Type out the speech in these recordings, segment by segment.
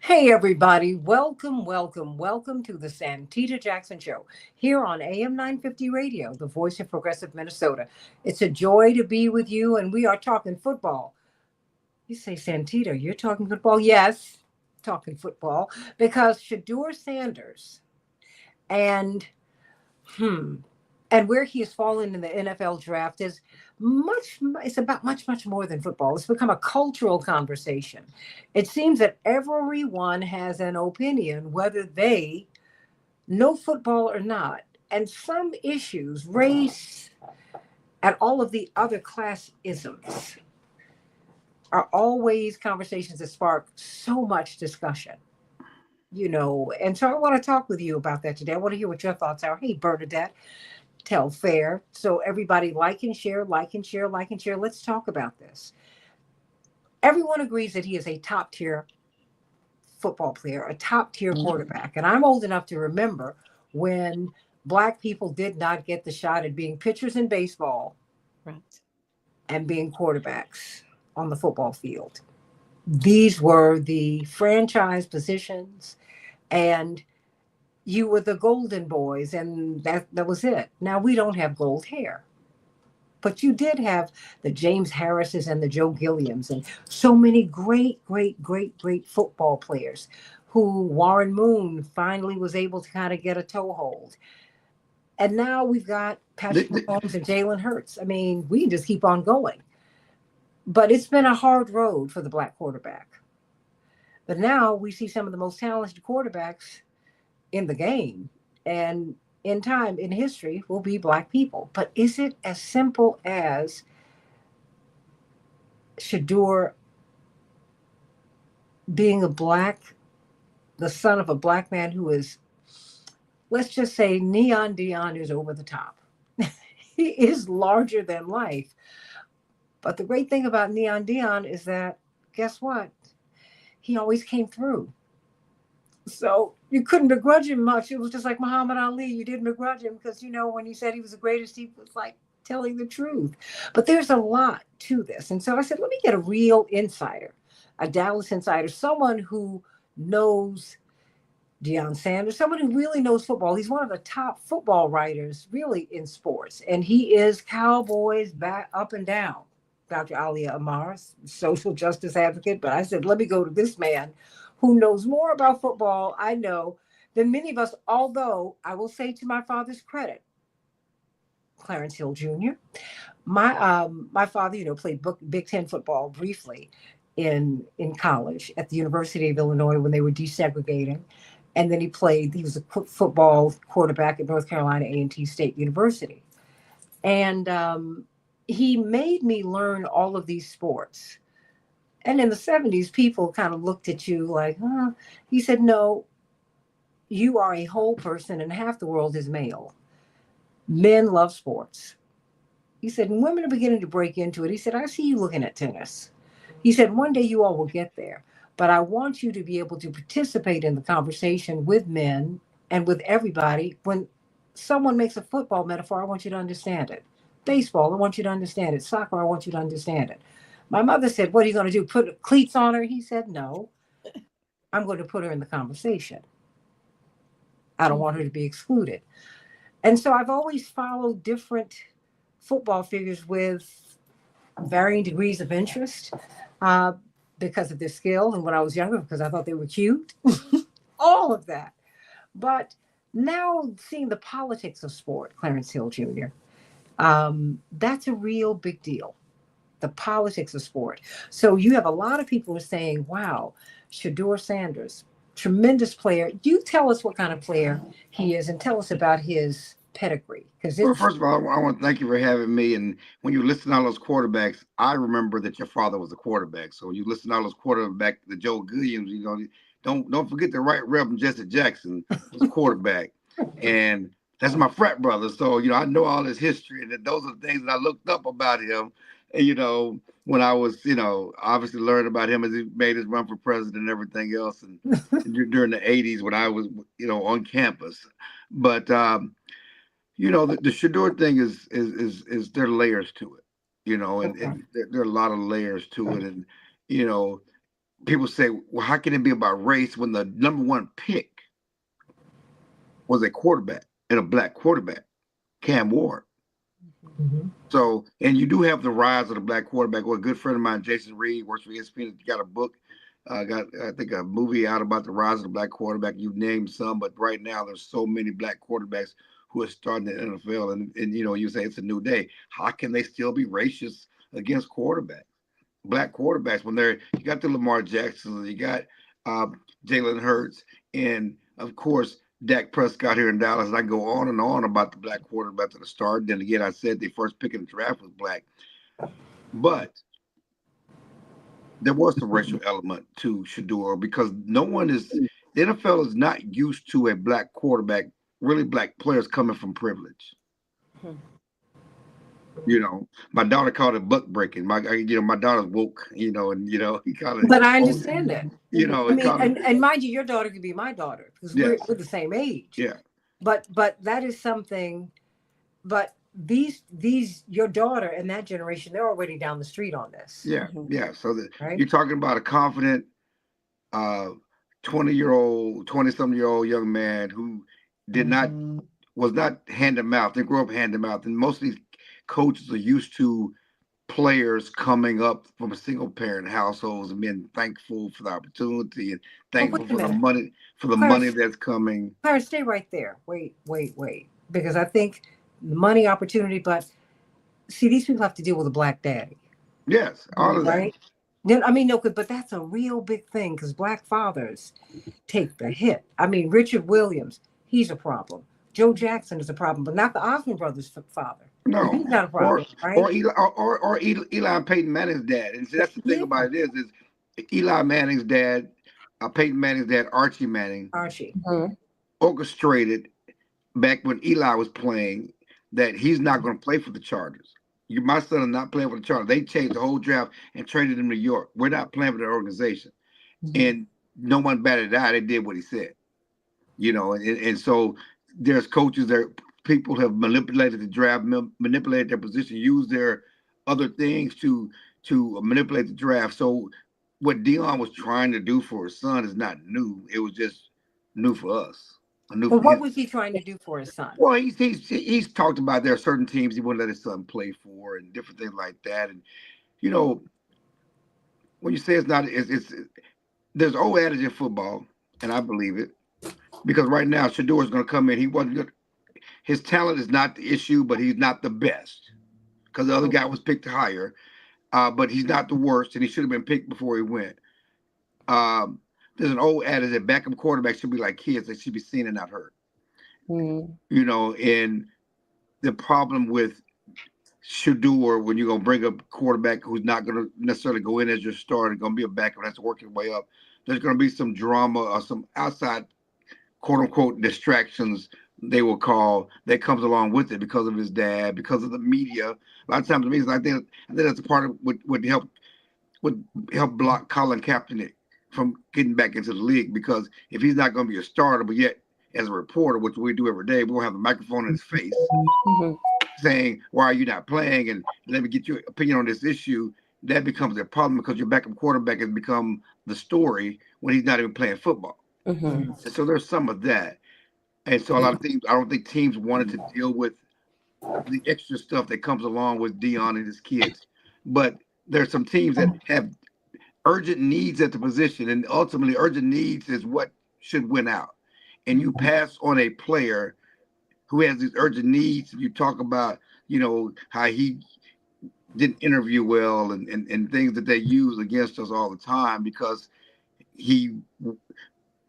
Hey, everybody. Welcome to the Santita Jackson Show here on AM 950 Radio, the voice of progressive Minnesota. It's a joy to be with you, and we are talking football. You say, Santita, you're talking football? Yes, talking football, because Shador Sanders and hmm, and where he has fallen in the NFL draft is it's about much more than football. It's become a cultural conversation. It seems that everyone has an opinion whether they know football or not, and some issues, race and all of the other class isms, are always conversations that spark so much discussion. And so I want to talk with you about that today. I want to hear what your thoughts are. Hey, Bernadette, tell fair. So everybody like and share, like and share, like and share. Let's talk about this. Everyone agrees that he is a top tier football player, a top tier quarterback. And I'm old enough to remember when Black people did not get the shot at being pitchers in baseball Right. and being quarterbacks on the football field. These were the franchise positions, and you were the golden boys, and that was it. Now we don't have gold hair. But you did have the James Harrises and the Joe Gilliams and so many great football players who Warren Moon finally was able to kind of get a toehold. And now we've got The- Patrick the- Mahomes and Jalen Hurts. I mean, we can just keep on going. But it's been a hard road for the Black quarterback. But now we see some of the most talented quarterbacks in the game. And in time, in history, will be Black people. But is it as simple as Shador being the son of a Black man who is, let's just say, Neon Dion is over the top? He is larger than life. But the great thing about Neon Dion is that, guess what? He always came through. So you couldn't begrudge him much. It was just like Muhammad Ali. You didn't begrudge him because, when he said he was the greatest, he was like telling the truth. But there's a lot to this. And so I said, let me get a real insider, a Dallas insider, someone who knows Deion Sanders, someone who really knows football. He's one of the top football writers, really, in sports. And he is Cowboys back up and down. Dr. Ali Amar, social justice advocate. But I said, let me go to this man who knows more about football, I know, than many of us. Although I will say, to my father's credit, Clarence Hill Jr. My father, played Big Ten football briefly in college at the University of Illinois when they were desegregating, and then he was a football quarterback at North Carolina A&T State University, and he made me learn all of these sports. And in the 70s, people kind of looked at you like, huh? He said, no, you are a whole person, and half the world is male. Men love sports. He said, and women are beginning to break into it. He said, I see you looking at tennis. He said, one day you all will get there, but I want you to be able to participate in the conversation with men and with everybody. When someone makes a football metaphor, I want you to understand it. Baseball, I want you to understand it. Soccer, I want you to understand it. My mother said, what are you going to do? Put cleats on her? He said, no, I'm going to put her in the conversation. I don't want her to be excluded. And so I've always followed different football figures with varying degrees of interest uh, because of their skill. And when I was younger, because I thought they were cute, all of that. But now seeing the politics of sport, Clarence Hill Jr., that's a real big deal. The politics of sport. So you have a lot of people who are saying, wow, Shador Sanders, tremendous player. You tell us what kind of player he is and tell us about his pedigree. Because well, it's first of all, I want to thank you for having me. And when you listen to all those quarterbacks, I remember that your father was a quarterback. So you listen to all those quarterbacks, the Joe Williams, don't forget the right Reverend Jesse Jackson was a quarterback. And that's my frat brother. So, I know all his history. And those are the things that I looked up about him. And, when I was, obviously learning about him as he made his run for president and everything else. And during the 80s when I was, on campus. But, the Shador thing is there are layers to it, and okay. there are a lot of layers to it, and you know, people say, well, how can it be about race when the number one pick was a quarterback and a black quarterback, Cam Ward? Mhm. So, and you do have the rise of the black quarterback. Well, a good friend of mine, Jason Reed, works for ESPN. Got a book, got I think a movie out about the rise of the black quarterback. You named some, but right now there's so many black quarterbacks who are starting the NFL, and you say it's a new day. How can they still be racist against quarterbacks? Black quarterbacks when they're you got the Lamar Jacksons, you got uh, Jalen Hurts, and of course Dak Prescott here in Dallas. And I go on and on about the black quarterbacks at the start. Then again, I said the first pick in the draft was black, but there was some racial element to Shador because no one is the NFL is not used to a black quarterback, really black players coming from privilege. Mhm. My daughter called it buck breaking. My daughter's woke. And he kind of, But I oh, understand that. I he mean, called it, and mind you, your daughter could be my daughter because yes, we're the same age. yeah. But that is something. But these your daughter and that generation, they're already down the street on this, Yeah, Mhm. yeah. So right? you're talking about a confident, uh, 20-year-old, 20-something-year-old young man who did not was not hand to mouth. They grew up hand to mouth, and most of these coaches are used to players coming up from single parent households and being thankful for the opportunity and But wait thankful a minute, for the money Clarence, that's coming. Clarence, stay right there. Wait, because I think the money opportunity. But see, these people have to deal with a black daddy, Yes, all of that. right? Then I mean, no, but that's a real big thing because black fathers take the hit. I mean, Richard Williams, he's a problem. Joe Jackson is a problem, but not the Osmond brothers' father. No, He's not a or problem, right? Eli and Peyton Manning's dad. And see, that's the thing Yeah, about it is Eli Manning's dad, Peyton Manning's dad, Archie Manning, Archie. Mhm. orchestrated back when Eli was playing that he's not going to play for the Chargers. My son is not playing for the Chargers. They changed the whole draft and traded him to New York. We're not playing for the organization. And no one batted an eye. They did what he said. And so there's coaches that people have manipulated the draft, manipulated their position, used their other things to manipulate the draft. So what Dion was trying to do for his son is not new. It was just new for us, new But for what his. was he trying to do for his son? Well, he's talked about there are certain teams he wouldn't let his son play for and different things like that. And you know when you say it's not, it's there's old adage in football, and I believe it because right now Shador is going to come in. He wasn't good. His talent is not the issue, but he's not the best because the other guy was picked higher. But he's not the worst, and he should have been picked before he went. Um, there's an old adage that backup quarterbacks should be like kids; they should be seen and not heard. Mhm. And the problem with Shador when you're gonna bring up a quarterback who's not gonna necessarily go in as your starter, gonna be a backup that's working way up. There's gonna be some drama or some outside quote unquote distractions they will call that comes along with it because of his dad, because of the media. A lot of times, the media, I think that's a part of what would help block Colin Kaepernick from getting back into the league because if he's not going to be a starter, but yet as a reporter, which we do every day, we'll have a microphone in his face Mhm. saying, "Why are you not playing?" and let me get your opinion on this issue. That becomes a problem because your backup quarterback has become the story when he's not even playing football. Mhm. And so there's some of that. And so a lot of teams, I don't think teams wanted to deal with the extra stuff that comes along with Dion and his kids. But there's some teams that have urgent needs at the position, and ultimately, urgent needs is what should win out. And you pass on a player who has these urgent needs. You talk about, how he didn't interview well and things that they use against us all the time because he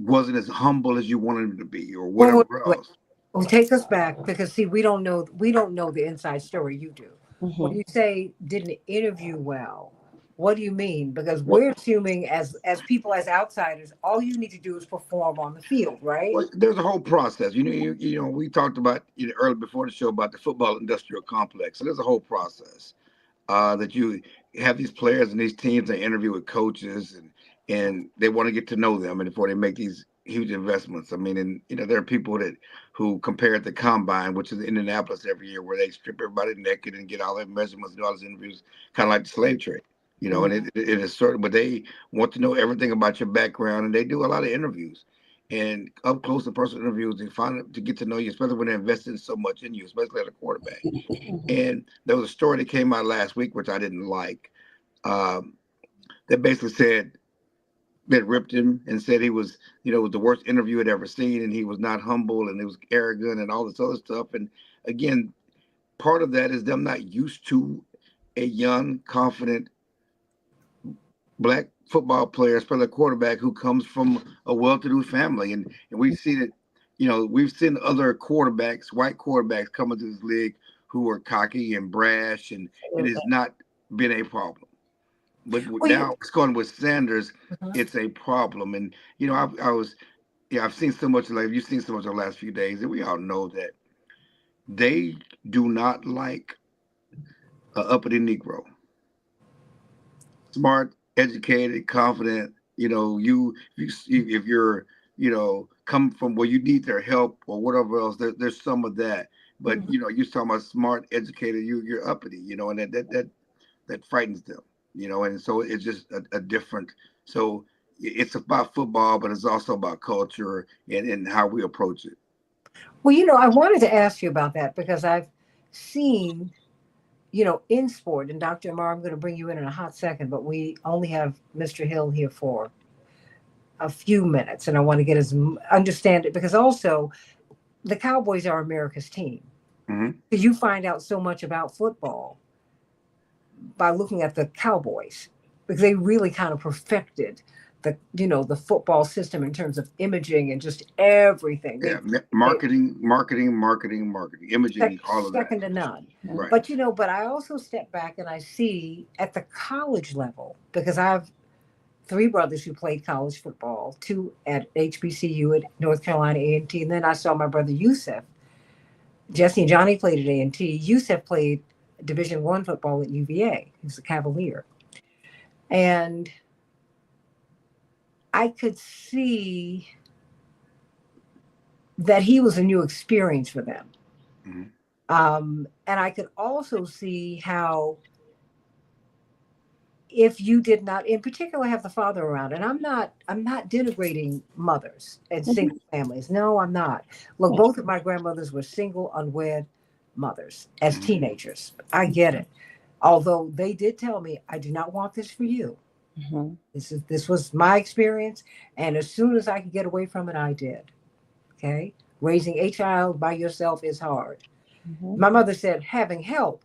wasn't as humble as you wanted him to be or Well, whatever wait. else. Well, take us back because see, we don't know the inside story. You do. When Mhm. you say didn't interview well, what do you mean? Because What we're assuming as people as outsiders, all you need to do is perform on the field, right? Well, there's a whole process. We talked about earlier before the show about the football industrial complex. So there's a whole process that you have these players and these teams. They interview with coaches and they want to get to know them, and before they make these huge investments. I mean, and there are people that who compare it to combine, which is in Indianapolis every year, where they strip everybody naked and get all their measurements and all these interviews, kind of like the slave trade. And it is certain, but they want to know everything about your background, and they do a lot of interviews and up close and personal interviews. They find to get to know you, especially when they're investing so much in you, especially as a quarterback. And there was a story that came out last week, which I didn't like. Um, that basically said that ripped him and said he was, was the worst interview he'd ever seen, and he was not humble, and he was arrogant, and all this other stuff. And again, part of that is them not used to a young, confident black football player, especially a quarterback who comes from a well-to-do family, and we've seen it. We've seen other quarterbacks, white quarterbacks, come into this league who are cocky and brash, and it has not been a problem. But now it's going with Sanders. It's a problem, and I've seen so much. Like you've seen so much in the last few days, and we all know that they do not like an uppity Negro. Smart, educated, confident. If you're come from where you need their help or whatever else, there's some of that. But you're talking about smart, educated. You're uppity. And that frightens them. And so it's just a different. So it's about football, but it's also about culture and how we approach it. Well, I wanted to ask you about that because I've seen, in sport, and Dr. Amar, I'm going to bring you in a hot second, but we only have Mr. Hill here for a few minutes, and I want to get his understand it because also the Cowboys are America's team. Mm-hmm. You find out so much about football by looking at the Cowboys because they really kind of perfected the football system in terms of imaging and just everything. Marketing, imaging, all of that. Second to none. Right. But I also step back and I see at the college level, because I have three brothers who played college football, two at HBCU at North Carolina A&T, and then I saw my brother Yusef. Jesse and Johnny played at A&T. Yusef played Division I football at UVA. He was a Cavalier. And I could see that he was a new experience for them. And I could also see how if you did not, in particular, have the father around, and I'm not denigrating mothers and single families. No, I'm not. Look, both of my grandmothers were single, unwed mothers as teenagers. I get it. Although they did tell me, I do not want this for you. This was my experience, and as soon as I could get away from it, I did. Okay, raising a child by yourself is hard. My mother said, having help,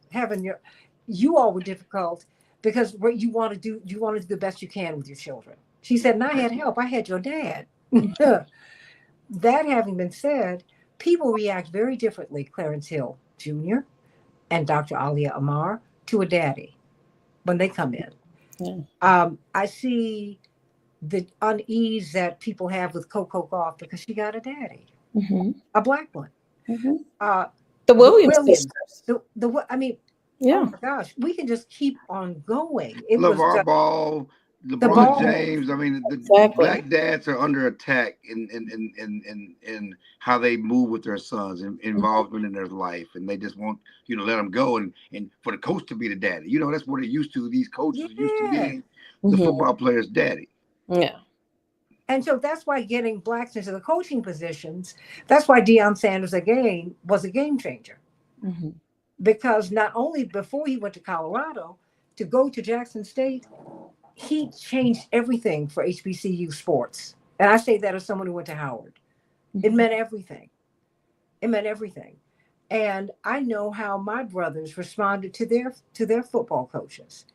you all were difficult because what you want to do the best you can with your children. She said, and I had help. I had your dad. That having been said, people react very differently, Clarence Hill Jr. and Dr. Alia Amar, to a daddy when they come in. I see the unease that people have with Coco Gauff because she got a daddy, a black one. The Williams sisters. Oh my gosh, we can just keep on going. LeVar Ball, LeBron James. I mean, the black dads are under attack in how they move with their sons and involvement in their life, and they just want you to let them go and for the coach to be the daddy. That's what they're used to. These coaches are used to being the football player's daddy. Yeah. And so that's why getting blacks into the coaching positions, that's why Deion Sanders again was a game changer. Because not only before he went to Colorado, to go to Jackson State, he changed everything for HBCU sports. And I say that as someone who went to Howard. It meant everything. It meant everything. And I know how my brothers responded to their football coaches.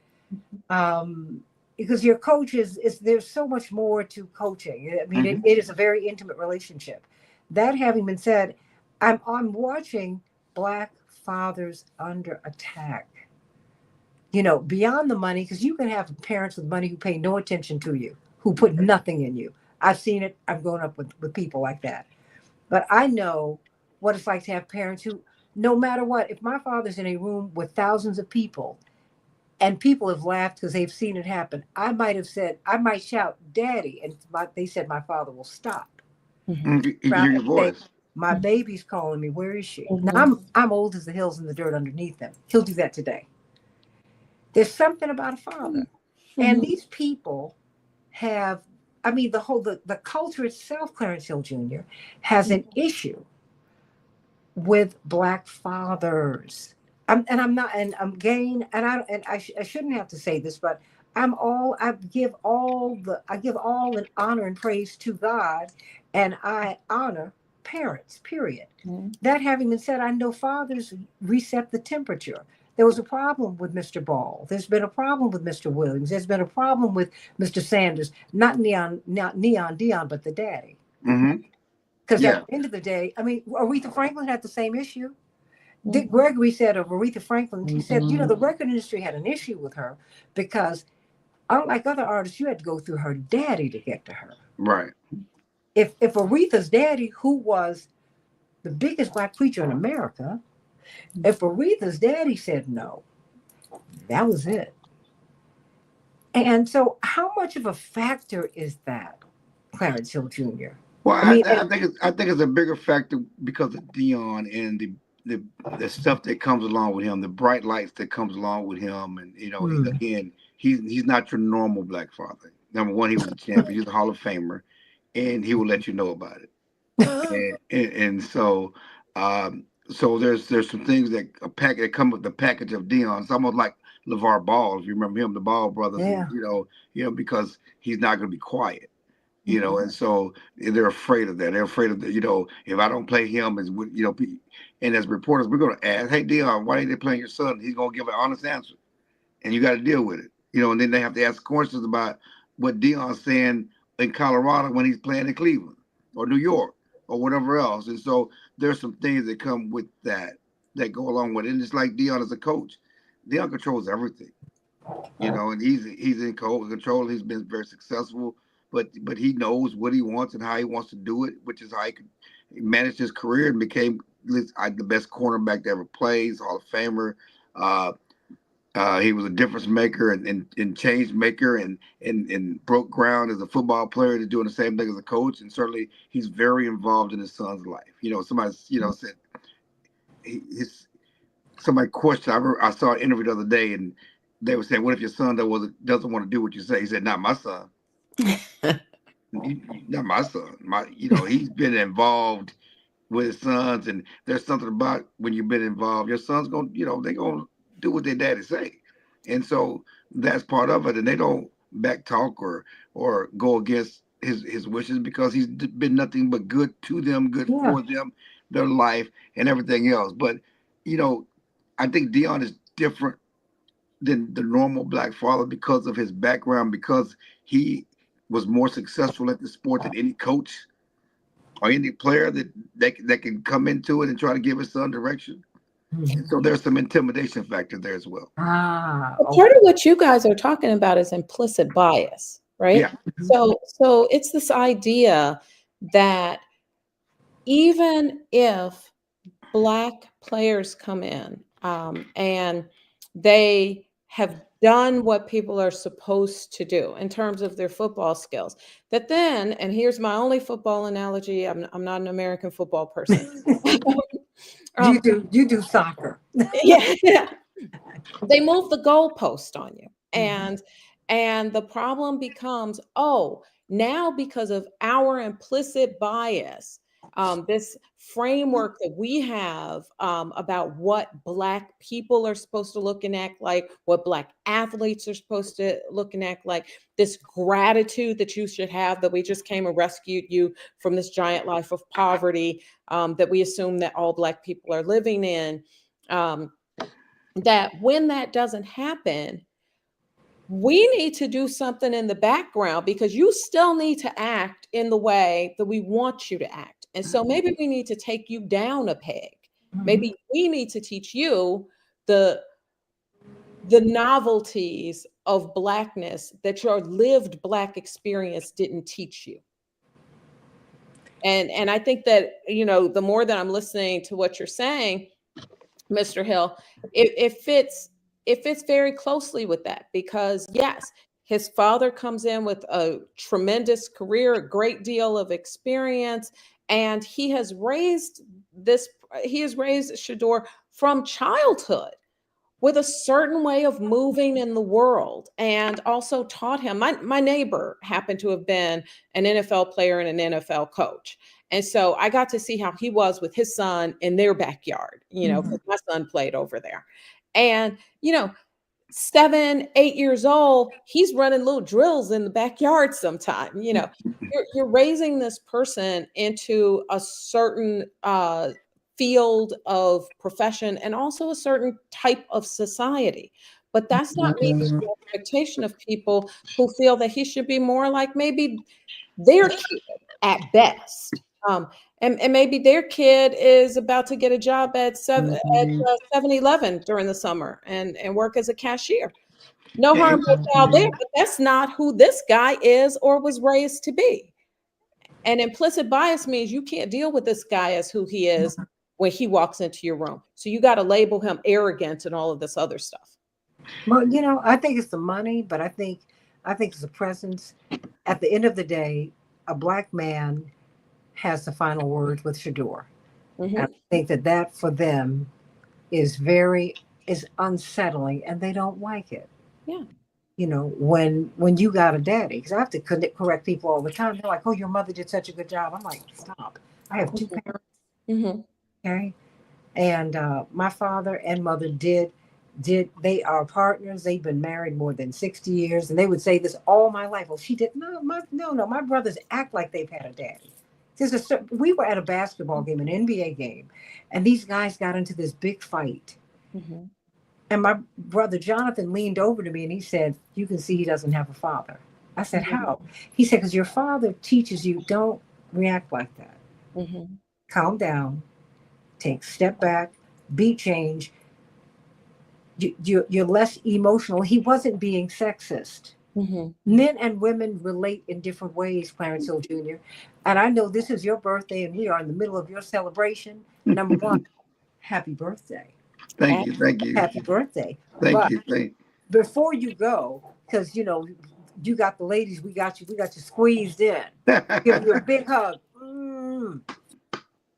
Because your coaches there's so much more to coaching. I mean, it is a very intimate relationship. That having been said, I'm watching black fathers under attack. Beyond the money, because you can have parents with money who pay no attention to you, who put nothing in you. I've seen it. I've grown up with people like that. But I know what it's like to have parents who, no matter what, if my father's in a room with thousands of people, and people have laughed because they've seen it happen, I might shout, "Daddy," and they said my father will stop. Hear your voice. My baby's calling me. Where is she? Now I'm old as the hills and the dirt underneath them. He'll do that today. There's something about a father. And these people have, I mean, the culture itself, Clarence Hill Jr., has an issue with Black fathers. And I'm not, and I'm again, I shouldn't have to say this, but I give all an honor and praise to God, and I honor parents, period. That having been said, I know fathers reset the temperature. There was a problem with Mr. Ball. There's been a problem with Mr. Williams. There's been a problem with Mr. Sanders, not Neon Dion, but the daddy. Mm-hmm. Because Yeah. at the end of the day, I mean, Aretha Franklin had the same issue. Dick Gregory said of Aretha Franklin, he said, the record industry had an issue with her because, unlike other artists, you had to go through her daddy to get to her. Right. If Aretha's daddy, who was the biggest Black preacher in America, if Aretha's daddy said no, that was it. And so, how much of a factor is that, Clarence Hill Jr.? Well, I think it's a bigger factor because of Dion and the stuff that comes along with him, the bright lights that comes along with him, and again, he's not your normal Black father. Number one, he was a champion, he's a Hall of Famer, and he will let you know about it. And so, so there's some things that come with the package of Dion. It's almost like LeVar Ball, if you remember him, the Ball brothers. Yeah. Because he's not going to be quiet. And so they're afraid of that. They're afraid of if I don't play him, and as reporters, we're going to ask, hey, Dion, why ain't they playing your son? He's going to give an honest answer, and you got to deal with it. And then they have to ask questions about what Dion's saying in Colorado when he's playing in Cleveland or New York or whatever else. And so there's some things that come with that go along with it. And it's like Dion as a coach. Dion controls everything, and he's in control. He's been very successful. But he knows what he wants and how he wants to do it, which is how he managed his career and became the best cornerback to ever play, Hall of Famer. He was a difference maker and change maker and broke ground as a football player to doing the same thing as a coach. And certainly he's very involved in his son's life. Somebody said somebody questioned. I saw an interview the other day and they were saying, "What if your son doesn't want to do what you say?" He said, "Not my son." Not my son. He's been involved with his sons, and there's something about when you've been involved, your son's gonna, they're gonna do what their daddy say, and so that's part of it. And they don't back talk or go against his wishes because he's been nothing but good to them, good for them, their life, and everything else. But I think Dion is different than the normal Black father because of his background, because he was more successful at the sport than any coach or any player that can come into it and try to give his son direction. So there's some intimidation factor there as well. Okay. Part of what you guys are talking about is implicit bias, right? Yeah. So it's this idea that even if Black players come in and they have done what people are supposed to do in terms of their football skills, that then, and here's my only football analogy, I'm not an American football person. You do soccer. Yeah. They move the goalpost on you. And the problem becomes, now because of our implicit bias, this framework that we have about what Black people are supposed to look and act like, what Black athletes are supposed to look and act like, this gratitude that you should have, that we just came and rescued you from this giant life of poverty that we assume that all Black people are living in, that when that doesn't happen, we need to do something in the background because you still need to act in the way that we want you to act. And so maybe we need to take you down a peg. Maybe we need to teach you the novelties of Blackness that your lived Black experience didn't teach you. And I think that, the more that I'm listening to what you're saying, Mr. Hill, it fits very closely with that because yes, his father comes in with a tremendous career, a great deal of experience, and he has raised Shador from childhood with a certain way of moving in the world, and also taught him. My neighbor happened to have been an NFL player and an NFL coach. And so I got to see how he was with his son in their backyard, because my son played over there. And, 7, 8 years old, he's running little drills in the backyard sometime. You're raising this person into a certain field of profession and also a certain type of society. But that's not meeting the expectation of people who feel that he should be more like maybe their kid at best. And maybe their kid is about to get a job at 7-Eleven during the summer and work as a cashier. No Yeah, harm, no foul there, but that's not who this guy is or was raised to be. And implicit bias means you can't deal with this guy as who he is when he walks into your room. So you got to label him arrogant and all of this other stuff. Well, I think it's the money, but I think it's the presence. At the end of the day, a black man has the final word with Shador. And I Mm-hmm. think that for them is unsettling, and they don't like it. Yeah. When you got a daddy, because I have to correct people all the time. They're like, "Oh, your mother did such a good job." I'm like, "Stop! I have two parents, Mm-hmm. okay, and my father and mother did they are partners. They've been married more than 60 years, and they would say this all my life. Well, she did no. My brothers act like they've had a daddy. We were at a basketball game, an NBA game, and these guys got into this big fight. Mm-hmm. And my brother Jonathan leaned over to me and he said, "You can see he doesn't have a father." I said, Mm-hmm. "How?" He said, "Because your father teaches you don't react like that. Mm-hmm. Calm down, take step back, be change. You're less emotional." He wasn't being sexist. Mm-hmm. Men and women relate in different ways, Clarence Hill Jr. And I know this is your birthday and we are in the middle of your celebration. Number one, happy birthday. thank you, thank you, Happy birthday. thank But you, thank. before you go, because you got the ladies, we got you squeezed in. Give you a big hug.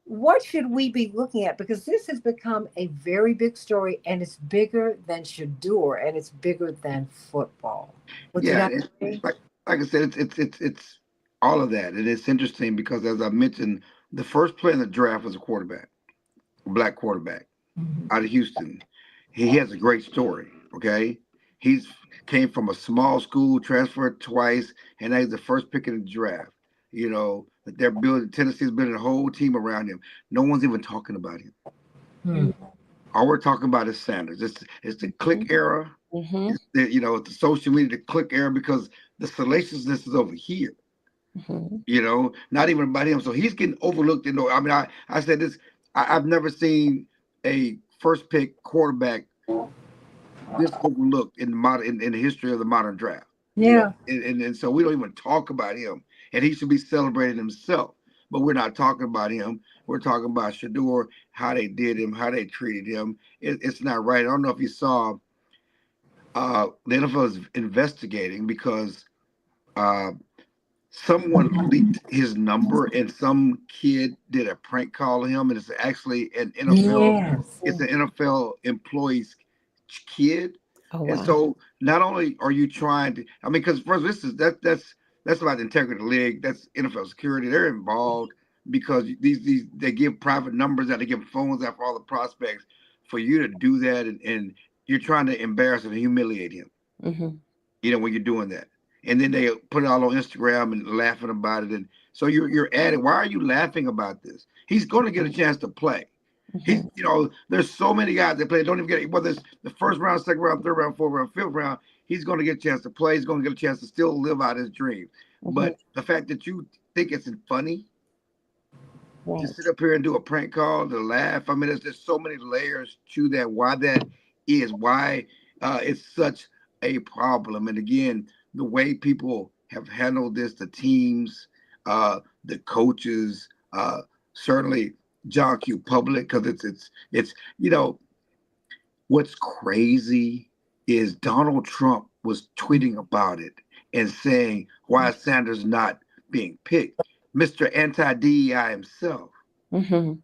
What should we be looking at? Because this has become a very big story, and it's bigger than Shador, and it's bigger than football. Would you Yeah, not agree? like I said, it's all of that, and it's interesting because as I mentioned, the first player in the draft was a quarterback, a black quarterback Mhm. out of Houston. He has a great story. Okay, he's came from a small school, transferred twice, and now he's the first pick in the draft. That they're building. Tennessee's building a whole team around him. No one's even talking about him. Hmm. All we're talking about is Sanders. It's the click era. Mm-hmm. It's the social media, the click era, because the salaciousness is over here. Mm-hmm. Not even about him. So he's getting overlooked. I mean, I said this. I've never seen a first pick quarterback this overlooked in the in the history of the modern draft. Yeah. And so we don't even talk about him, and he should be celebrating himself. But we're not talking about him. We're talking about Shador, how they did him, how they treated him. It's not right. I don't know if you saw the NFL is investigating because uh, someone leaked his number and some kid did a prank call on him, and it's actually an NFL. Yes. It's an NFL employee's kid. Oh, And wow. so not only are you trying to, I mean, because first this is that's about the integrity of the league. That's NFL security. They're involved because these they give private numbers out, they give phones out for all the prospects. For you to do that, and you're trying to embarrass and humiliate him. Mm-hmm. When you're doing that, and then they put it all on Instagram and laughing about it, and so you're adding. Why are you laughing about this? He's going to get a chance to play. Mm-hmm. There's so many guys that play. Don't even get it. Whether it's the first round, second round, third round, fourth round, fifth round, he's going to get a chance to play. He's going to get a chance to still live out his dream. Mm-hmm. But the fact that you think it's funny to Right. sit up here and do a prank call to laugh, I mean, there's just so many layers to that. Why that is, why it's such a problem. And again, the way people have handled this, the teams, the coaches, certainly John Q. Public, because it's what's crazy is Donald Trump was tweeting about it and saying why is Sanders not being picked. Mr. Anti DEI himself Mm-hmm.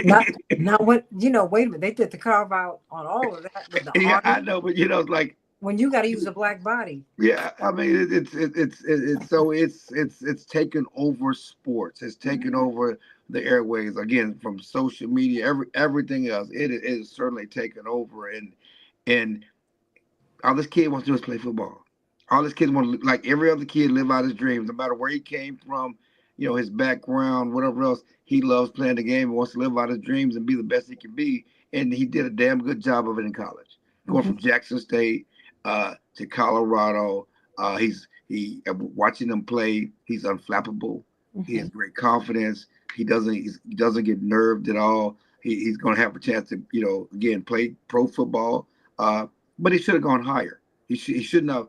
Not now what wait a minute. They did the carve out on all of that with the Yeah, I army know, but it's like, when you got to use a black body. yeah, I mean, it's so it's taken over sports. It's taken over the airways again, from social media, everything else. It is certainly taken over, and all this kid wants to do is play football. All this kid want to, like every other kid, live out his dreams, no matter where he came from, his background, whatever else. He loves playing the game and wants to live out his dreams and be the best he can be. And he did a damn good job of it in college, going Mhm, from Jackson State to Colorado. Watching him play. He's unflappable. He has mhm, great confidence. He doesn't get nerved at all. He's going to have a chance to again play pro football. But he should have gone higher. He shouldn't have.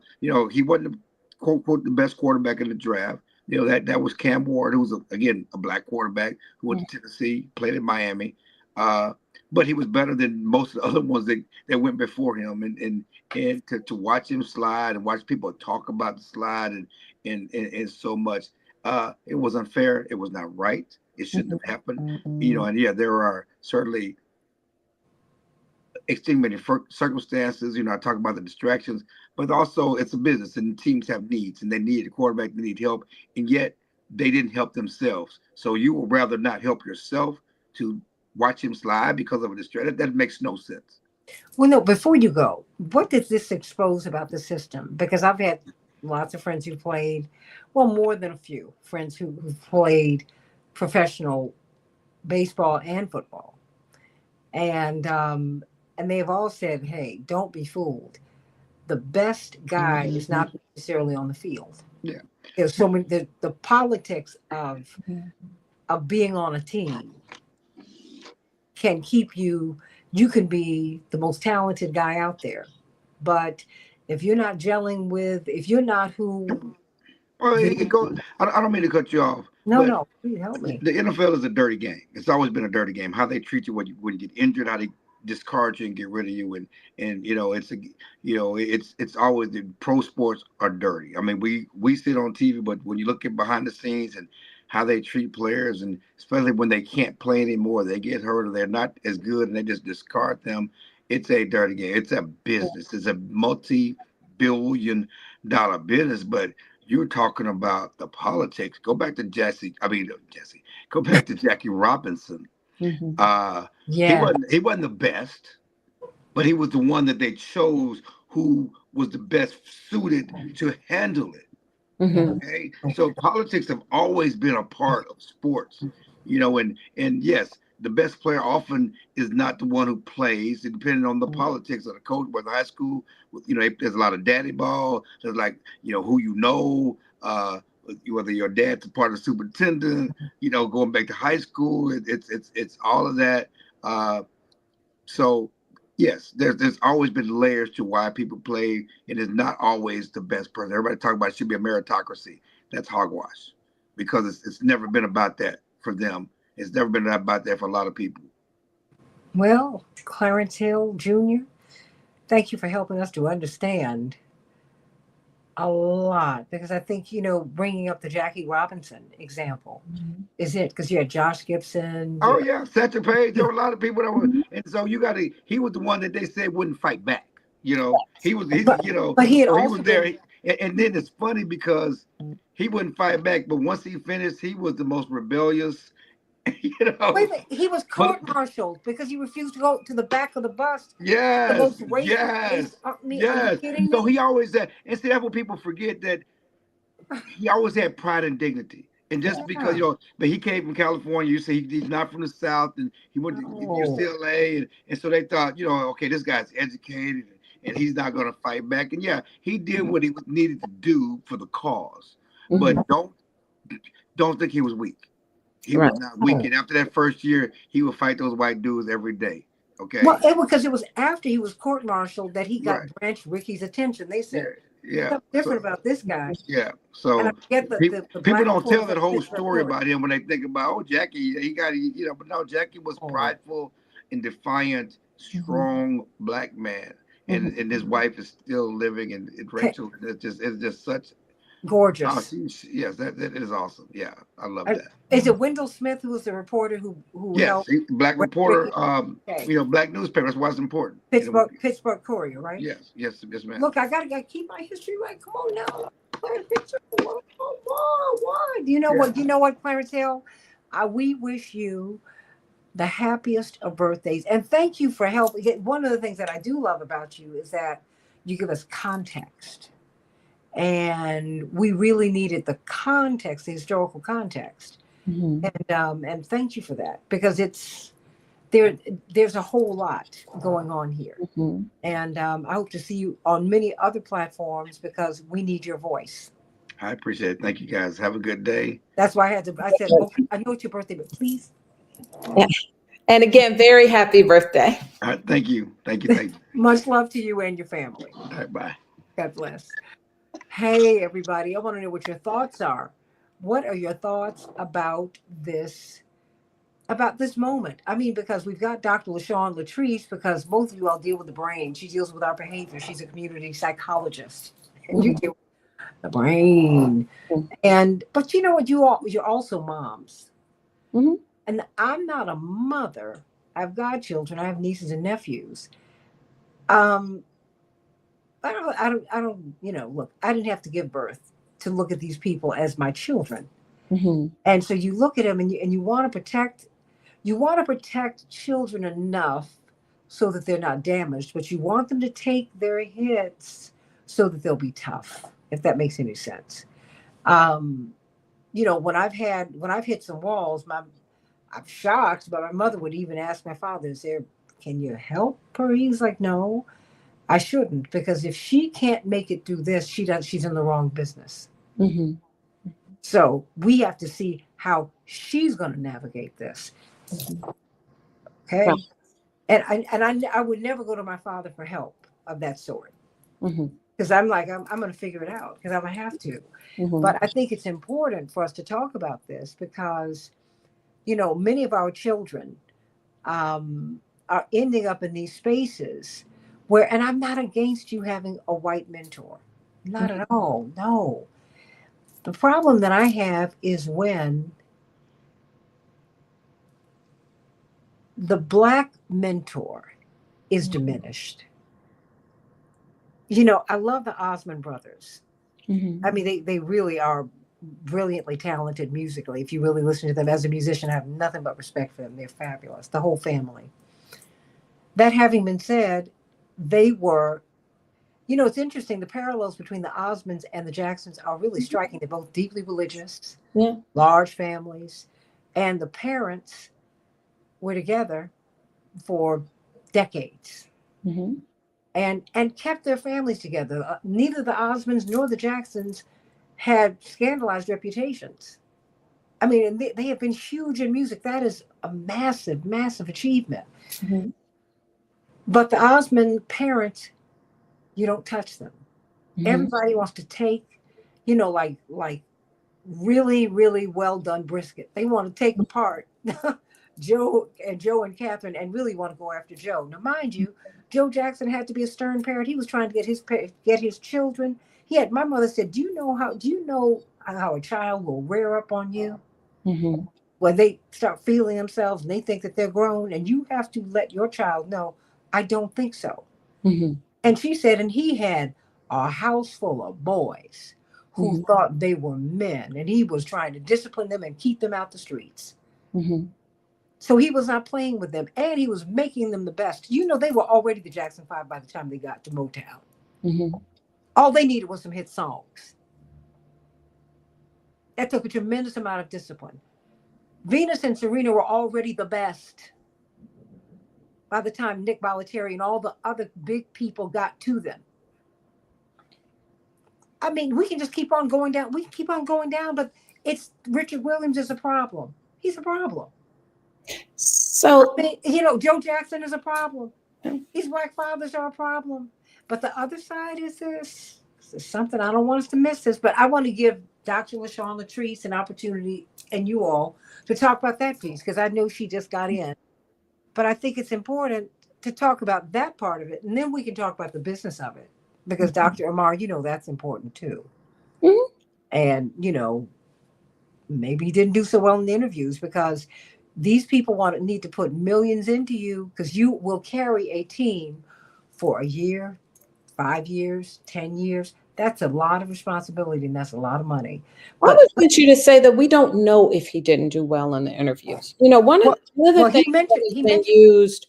He wasn't quote unquote the best quarterback in the draft. That was Cam Ward, who was again a black quarterback who went to Tennessee, played in Miami. Uh, but he was better than most of the other ones that went before him. And to watch him slide and watch people talk about the slide and so much, it was unfair. It was not right. It shouldn't mhm, have happened. And yeah, there are certainly extenuating circumstances. I talk about the distractions, but also it's a business and teams have needs and they need a quarterback, they need help, and yet they didn't help themselves. So you would rather not help yourself to watch him slide because of a distraction. That makes no sense. Well, no, before you go, what does this expose about the system? Because I've had lots of friends who played, well, more than a few friends who played professional baseball and football. And they've all said, hey, don't be fooled. The best guy is not necessarily on the field. Yeah. There's so many, the politics of being on a team can keep you can be the most talented guy out there, but if you're not gelling with, if you're not who Well, you, it goes. I don't mean to cut you off, no, but no, please help me. the NFL is a dirty game. It's always been a dirty game. How they treat you when you get injured, how they discard you and get rid of you, and it's always the pro sports are dirty. I mean, we sit on TV, but when you look at behind the scenes and how they treat players, and especially when they can't play anymore, they get hurt or they're not as good, and they just discard them. It's a dirty game. It's a business. It's a multi-billion-dollar business, but you're talking about the politics. Go back to Jesse. I mean, Jesse. Go back to Jackie Robinson. Mhm. Uh, Yeah. he wasn't the best, but he was the one that they chose who was the best suited to handle it. Mhm. Okay, so politics have always been a part of sports, and yes, the best player often is not the one who plays, depending on the politics of the coach. Whether high school, there's a lot of daddy ball. There's like who whether your dad's a part of the superintendent. Going back to high school, it's all of that. Uh, so yes, there's always been layers to why people play. It is not always the best person. Everybody talk about it should be a meritocracy. That's hogwash because it's never been about that for them. It's never been about that for a lot of people. Well, Clarence Hill Jr., thank you for helping us to understand a lot, because I think bringing up the Jackie Robinson example is it, because you had Josh Gibson, Oh yeah, Satchel Paige. There were a lot of people that were, and so you got to. He was the one that they said wouldn't fight back. He was. He's. but but he had So he also was there. been. And then it's funny because he wouldn't fight back, but once he finished, he was the most rebellious. You Wait know, a minute, he was but court-martialed because he refused to go to the back of the bus. The yes, most racist. yes, I mean, are you yes. kidding So me? he always that. And see, that's what people forget, that he always had pride and dignity. And just because, Yeah. but he came from California, you say he's not from the South, and he went to No. UCLA, and so they thought, okay, this guy's educated and he's not going to fight back. And yeah, he did what he was needed to do for the cause. But Mhm. don't think he was weak. He Right. was not weak. And after that first year, he would fight those white dudes every day. Well, Okay, because it was after he was court-martialed that he right? got Branch Rickey's attention. They Yeah, said yeah. something different about this guy, Yeah. and I So get the people the, the people black don't tell reporters that that whole story misreport. about him when they think about, oh, Jackie, he got, but no, Jackie was Oh. prideful and defiant, Mhm. strong black man, Mhm. and his wife is still living, and Okay. Rachel. It's just such. Oh, Gorgeous. yes, that is awesome. Yeah, I love Uh, that. Is it Wendell Smith who was the reporter who Yes, helped black Ray reporter. Ricky? Okay. Black newspaper. That's why it's important. Pittsburgh Courier, right? Yes, yes, yes, ma'am. Look, I gotta keep my history right. Come on now. Clarence Pittsburgh. Why? Do you know Yeah. what? You know what, Clarence Hill? We wish you the happiest of birthdays. And thank you for helping. One of the things that I do love about you is that you give us context. And we really needed the context, the historical context. Mhm. And thank you for that because it's there. There's a whole lot going on here, Mhm. and I hope to see you on many other platforms because we need your voice. I appreciate it. Thank you, guys. Have a good day. That's why I had to. I said, okay, I know it's your birthday, but please, Yeah. And again, very happy birthday. All right. Thank you. Thank you. Thank you. much love to you and your family. All right. Bye. God bless. Hey, everybody. I want to know what your thoughts are. What are your thoughts about this moment? I mean, because we've got Dr. LaShawn Latrice, because both of you all deal with the brain. She deals with our behavior. She's a community psychologist, and you Mhm. deal with the brain. And but you know what? You're also moms, Mhm. and I'm not a mother. I've got children. I have nieces and nephews. Um, I don't. Look, I didn't have to give birth to look at these people as my children. Mhm. And so you look at them and you want to protect. You want to protect children enough so that they're not damaged, but you want them to take their hits so that they'll be tough. If that makes any sense. Um, when I've hit some walls, I'm shocked, but my mother would even ask my father, "Is there? Can you help her?" He's like, "No, I shouldn't, because if she can't make it through this, she's in the wrong business. Mhm. So we have to see how she's going to navigate this." Mhm. Right. Okay. And I would never go to my father for help of that sort Mhm. because I'm going to figure it out because I'm going to have to. Mhm. But I think it's important for us to talk about this because, many of our children um, are ending up in these spaces where, and I'm not against you having a white mentor, not at all. No. The problem that I have is when the black mentor is diminished. I love the Osmond brothers. Mhm. I mean, they really are brilliantly talented musically. If you really listen to them as a musician, I have nothing but respect for them. They're fabulous, the whole family. That having been said, they were, it's interesting. The parallels between the Osmonds and the Jacksons are really striking. They're both deeply religious, Yeah. large families, and the parents were together for decades Mhm. and kept their families together. Neither the Osmonds nor the Jacksons had scandalized reputations. I mean, and they have been huge in music. That is a massive, massive achievement. Mhm. But the Osmond parents, you don't touch them. Mhm. Everybody wants to take, like really, really well done brisket. They want to take apart Joe and Catherine and really want to go after Joe. Now, mind you, Joe Jackson had to be a stern parent. He was trying to get his children. He had my mother said, Do you know how a child will rear up on you Mhm. when they start feeling themselves and they think that they're grown, and you have to let your child know, I don't think so. Mhm. And she said, and he had a house full of boys who Mhm. thought they were men, and he was trying to discipline them and keep them out the streets. Mhm. So he was not playing with them, and he was making them the best. They were already the Jackson Five by the time they got to Motown. Mhm. All they needed was some hit songs. That took a tremendous amount of discipline. Venus and Serena were already the best by the time Nick Bollettieri and all the other big people got to them. I mean, we can just keep on going down. We can keep on going down, but it's Richard Williams is a problem. He's a problem. I So, mean, Joe Jackson is a problem. These black fathers are a problem. But the other side is this is something I don't want us to miss this, but I want to give Dr. LaShawn Latrice an opportunity and you all to talk about that piece because I know she just got in. But I think it's important to talk about that part of it, and then we can talk about the business of it because Dr. Amar, that's important too. mhm. And, maybe he didn't do so well in the interviews because these people need to put millions into you because you will carry a team for a year, 5 years, 10 years. That's a lot of responsibility and that's a lot of money. I But would want you to say that we don't know if he didn't do well in the interviews. well, One of the well, he things that mentioned has he been mentioned. used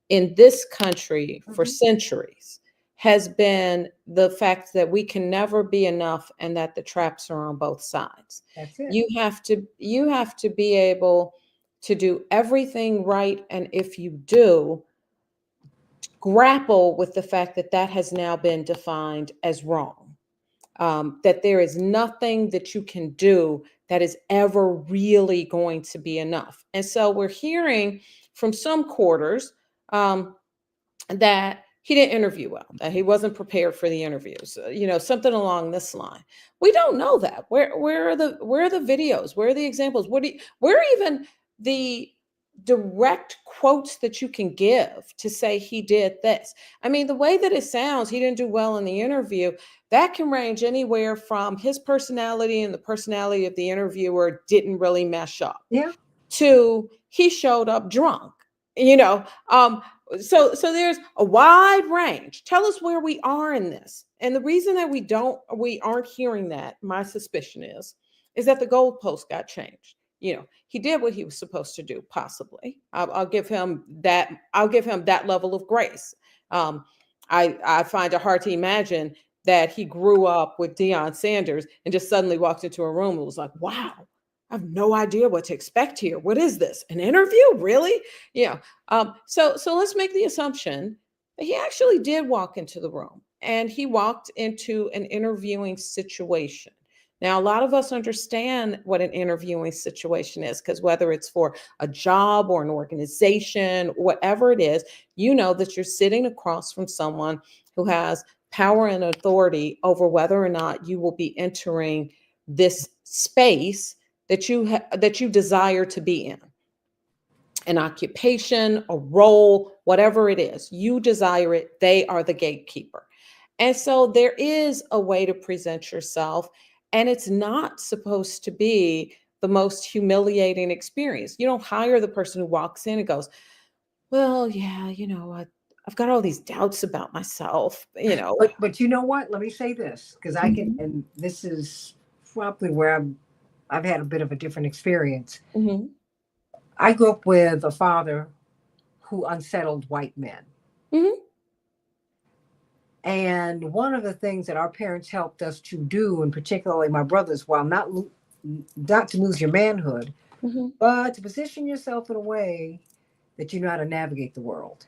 in this country for Mhm, centuries has been the fact that we can never be enough and that the traps are on both sides. that's it. You have to be able to do everything right, and if you do, grapple with the fact that that has now been defined as wrong. That there is nothing that you can do that is ever really going to be enough. And so we're hearing from some quarters um, that he didn't interview well, that he wasn't prepared for the interviews, something along this line. We don't know that. Where are the videos? Where are the examples? Where are even the direct quotes that you can give to say he did this? I mean, the way that it sounds, he didn't do well in the interview. That can range anywhere from his personality and the personality of the interviewer didn't really mesh up Yeah. to he showed up drunk. You know, um, so there's a wide range. Tell us where we are in this. And the reason that we aren't hearing that, my suspicion is that the goalpost got changed. He did what he was supposed to do, possibly. I'll give him that. I'll give him that level of grace. Um, I find it hard to imagine that he grew up with Deion Sanders and just suddenly walked into a room and was like, "Wow, I have no idea what to expect here. What is this? An interview? Really?" Yeah. So let's make the assumption that he actually did walk into the room and he walked into an interviewing situation. Now, a lot of us understand what an interviewing situation is because whether it's for a job or an organization, whatever it is, you know that you're sitting across from someone who has power and authority over whether or not you will be entering this space that you desire to be in, an occupation, a role, whatever it is, you desire it, they are the gatekeeper. And so there is a way to present yourself, and it's not supposed to be the most humiliating experience. You don't hire the person who walks in and goes, "Well, yeah, I've got all these doubts about myself, you know." But you know what? Let me say this because I can, Mhm, and this is probably where I've had a bit of a different experience. mhm, I grew up with a father who unsettled white men. mhm, And one of the things that our parents helped us to do, and particularly my brothers, while not to lose your manhood, mhm, but to position yourself in a way that you know how to navigate the world.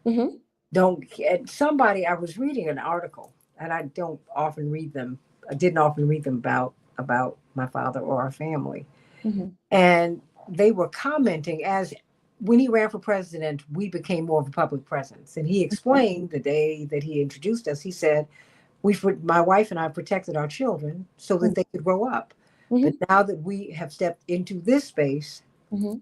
mhm, Don't. And somebody, I was reading an article, and I don't often read them. I didn't often read them about my father or our family, mhm, and they were commenting as when he ran for president, we became more of a public presence. And he explained the day that he introduced us, he said, my wife and I protected our children so that they could grow up. But mhm, now that we have stepped into this space, mhm.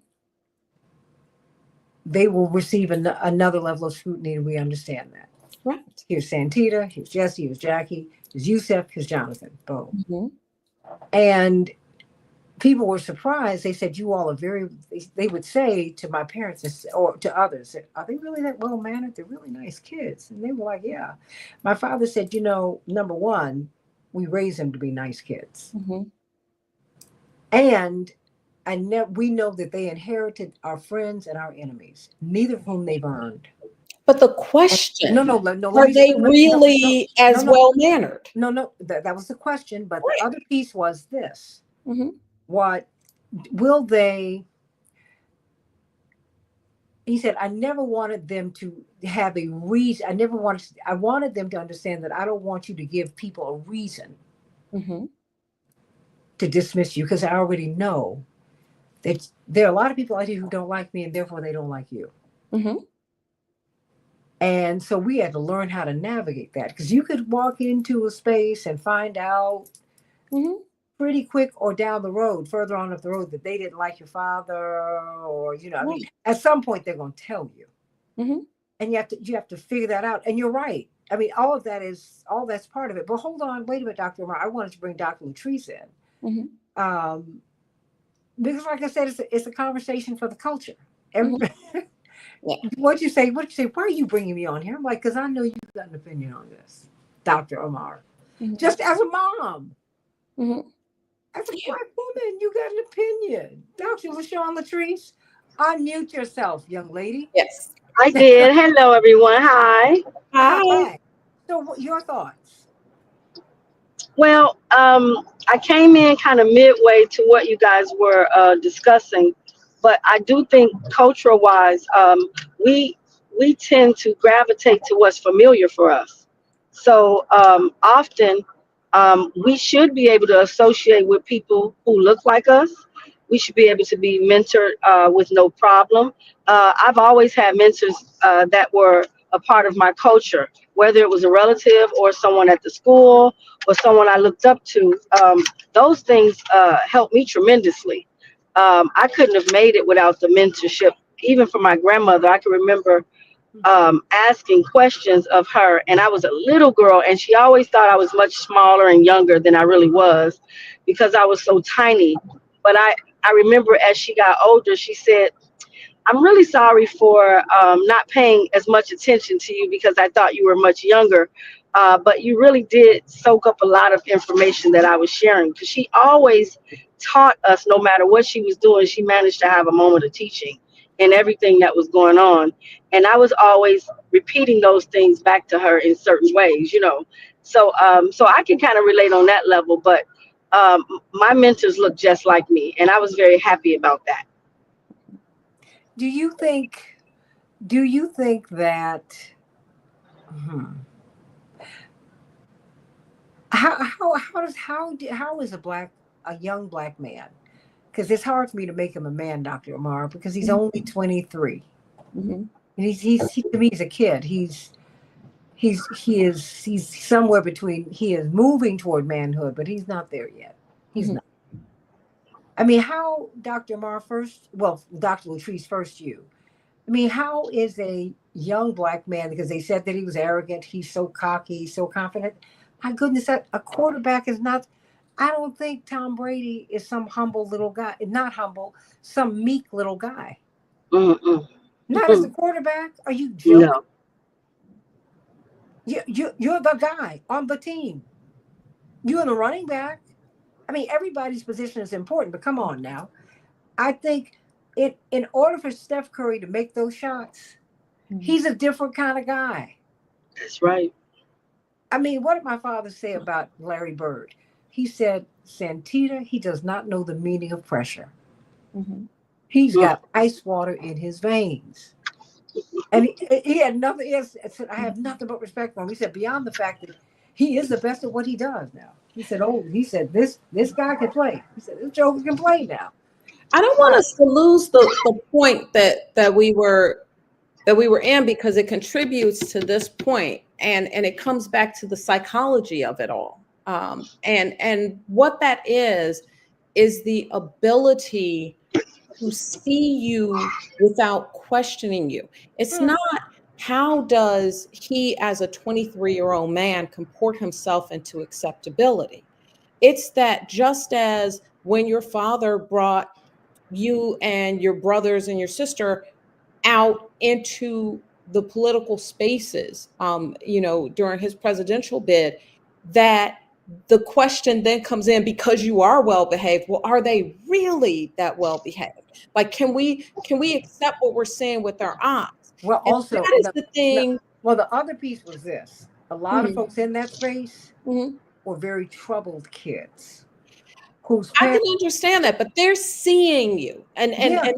they will receive another level of scrutiny, and we understand that. Right. Here's Santita, here's Jesse, here's Jackie, here's Yusef, here's Jonathan. Boom. Mhm, And people were surprised. They said, "You all are very." They would say to my parents or to others, "Are they really that well mannered? They're really nice kids." And they were like, "Yeah." My father said, number one, we raised them to be nice kids, mhm. and we know that they inherited our friends and our enemies, neither of whom they've earned. But the And no, question, no, no. Let are me they no, no, really no, as no, well mannered? no, no. That was the question. But the Right. other piece was this: Mhm, what will they? He said, I never wanted them to have a reason. I wanted them to understand that I don't want you to give people a reason mhm, to dismiss you because I already know that there are a lot of people out here who don't like me and therefore they don't like you. mhm, And so we had to learn how to navigate that because you could walk into a space and find out mhm. pretty quick or down the road, further on up the road, that they didn't like your father or, I mean, Right. at some point they're going to tell you. Mhm, And you have to figure that out. And you're right. I mean, all that's part of it. But hold on, wait a minute, Dr. Omar. I wanted to bring Dr. Latrice in. Mhm. Um, because like I said, it's a conversation for the culture. Mhm. Everybody, Yeah. what'd you say? What'd you say? Why are you bringing me on here? I'm like, because I know you've got an opinion on this, Dr. Omar. Mhm. Just as a mom, Mhm. as a black woman, you got an opinion. Dr. LaShawn Latrice, unmute yourself, young lady. Yes. I did. Hello, everyone. Hi. Hi. Hi. So, what your thoughts? Well, I came in kind of midway to what you guys were discussing, but I do think cultural wise, we tend to gravitate to what's familiar for us. So often, we should be able to associate with people who look like us. We should be able to be mentored with no problem. I've always had mentors that were a part of my culture, whether it was a relative or someone at the school or someone I looked up to. Those things helped me tremendously. I couldn't have made it without the mentorship. Even for my grandmother, I can remember asking questions of her, and I was a little girl, and she always thought I was much smaller and younger than I really was because I was so tiny. But I remember as she got older, she said, I'm really sorry for not paying as much attention to you because I thought you were much younger. But you really did soak up a lot of information that I was sharing because she always taught us no matter what she was doing, she managed to have a moment of teaching in everything that was going on. And I was always repeating those things back to her in certain ways, you know. So I can kind of relate on that level, but my mentors look just like me, and I was very happy about that. Do you think? Do you think that? Hmm, how is a young black man? Because it's hard for me to make him a man, Dr. Amar, because he's Mhm. only 23. Mhm. And to me, he's a kid. He's somewhere between, he is moving toward manhood, but he's not there yet. He's Mhm. not. I mean, how, Dr. Amar, first, well, Dr. Latrice, first you. I mean, how is a young black man, because they said that he was arrogant, he's so cocky, so confident. My goodness, that a quarterback is not, I don't think Tom Brady is some humble little guy, not humble, some meek little guy. Mm-mm. Not as a quarterback. Are you joking? No. You're the guy on the team. You're the running back. I mean, everybody's position is important, but come on now. I think in order for Steph Curry to make those shots, Mhm. he's a different kind of guy. That's right. I mean, what did my father say about Larry Bird? He said, Santita, he does not know the meaning of pressure. Mhm. He's Mm. got ice water in his veins. And he had nothing. Said, I have nothing but respect for him. He said, beyond the fact that he is the best at what he does now. He said, this guy can play. He said, this Joker can play now. I don't want But us to lose the point that we were in because it contributes to this point and it comes back to the psychology of it all. And what that is the ability to see you without questioning you. It's hmm, not how does he as a 23-year-old man comport himself into acceptability. It's that just as when your father brought you and your brothers and your sister out into the political spaces, during his presidential bid, that the question then comes in because you are well behaved. Well, are they really that well behaved? Like, can we accept what we're seeing with our eyes? well, And also, that is the no, thing. well, the other piece was this. A lot of Mhm, folks in that space mhm. were very troubled kids whose I can parents, understand that, but they're seeing you. And and yeah, and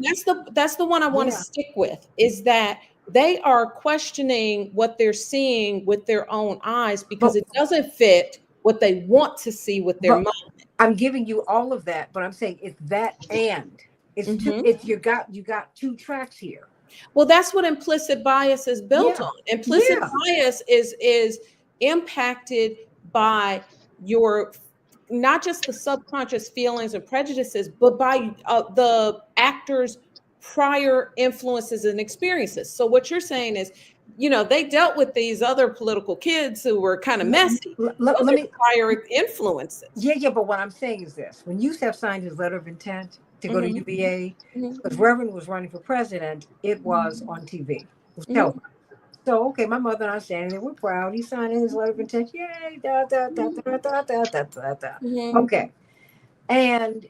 that's the one I want to yeah. stick with is that they are questioning what they're seeing with their own eyes because But it doesn't fit what they want to see with their but mind. I'm giving you all of that, but I'm saying it's that and it's two. Mhm. It's you got two tracks here. Well, that's what implicit bias is built on. Yeah, Implicit yeah. bias is impacted by your not just the subconscious feelings and prejudices, but by the actor's prior influences and experiences. So what you're saying is they dealt with these other political kids who were kind of messy. Those Let are me, prior influences. yeah, but what I'm saying is this: when Youssef signed his letter of intent to go to Mhm, UVA, mhm, because Reverend was running for president, it was on TV. It was mhm, televised. So, okay, my mother and I standing there, we're proud. He's signing his letter of intent. Yay! Da, da, da, da, da, da, da, da, da. mhm, Okay. And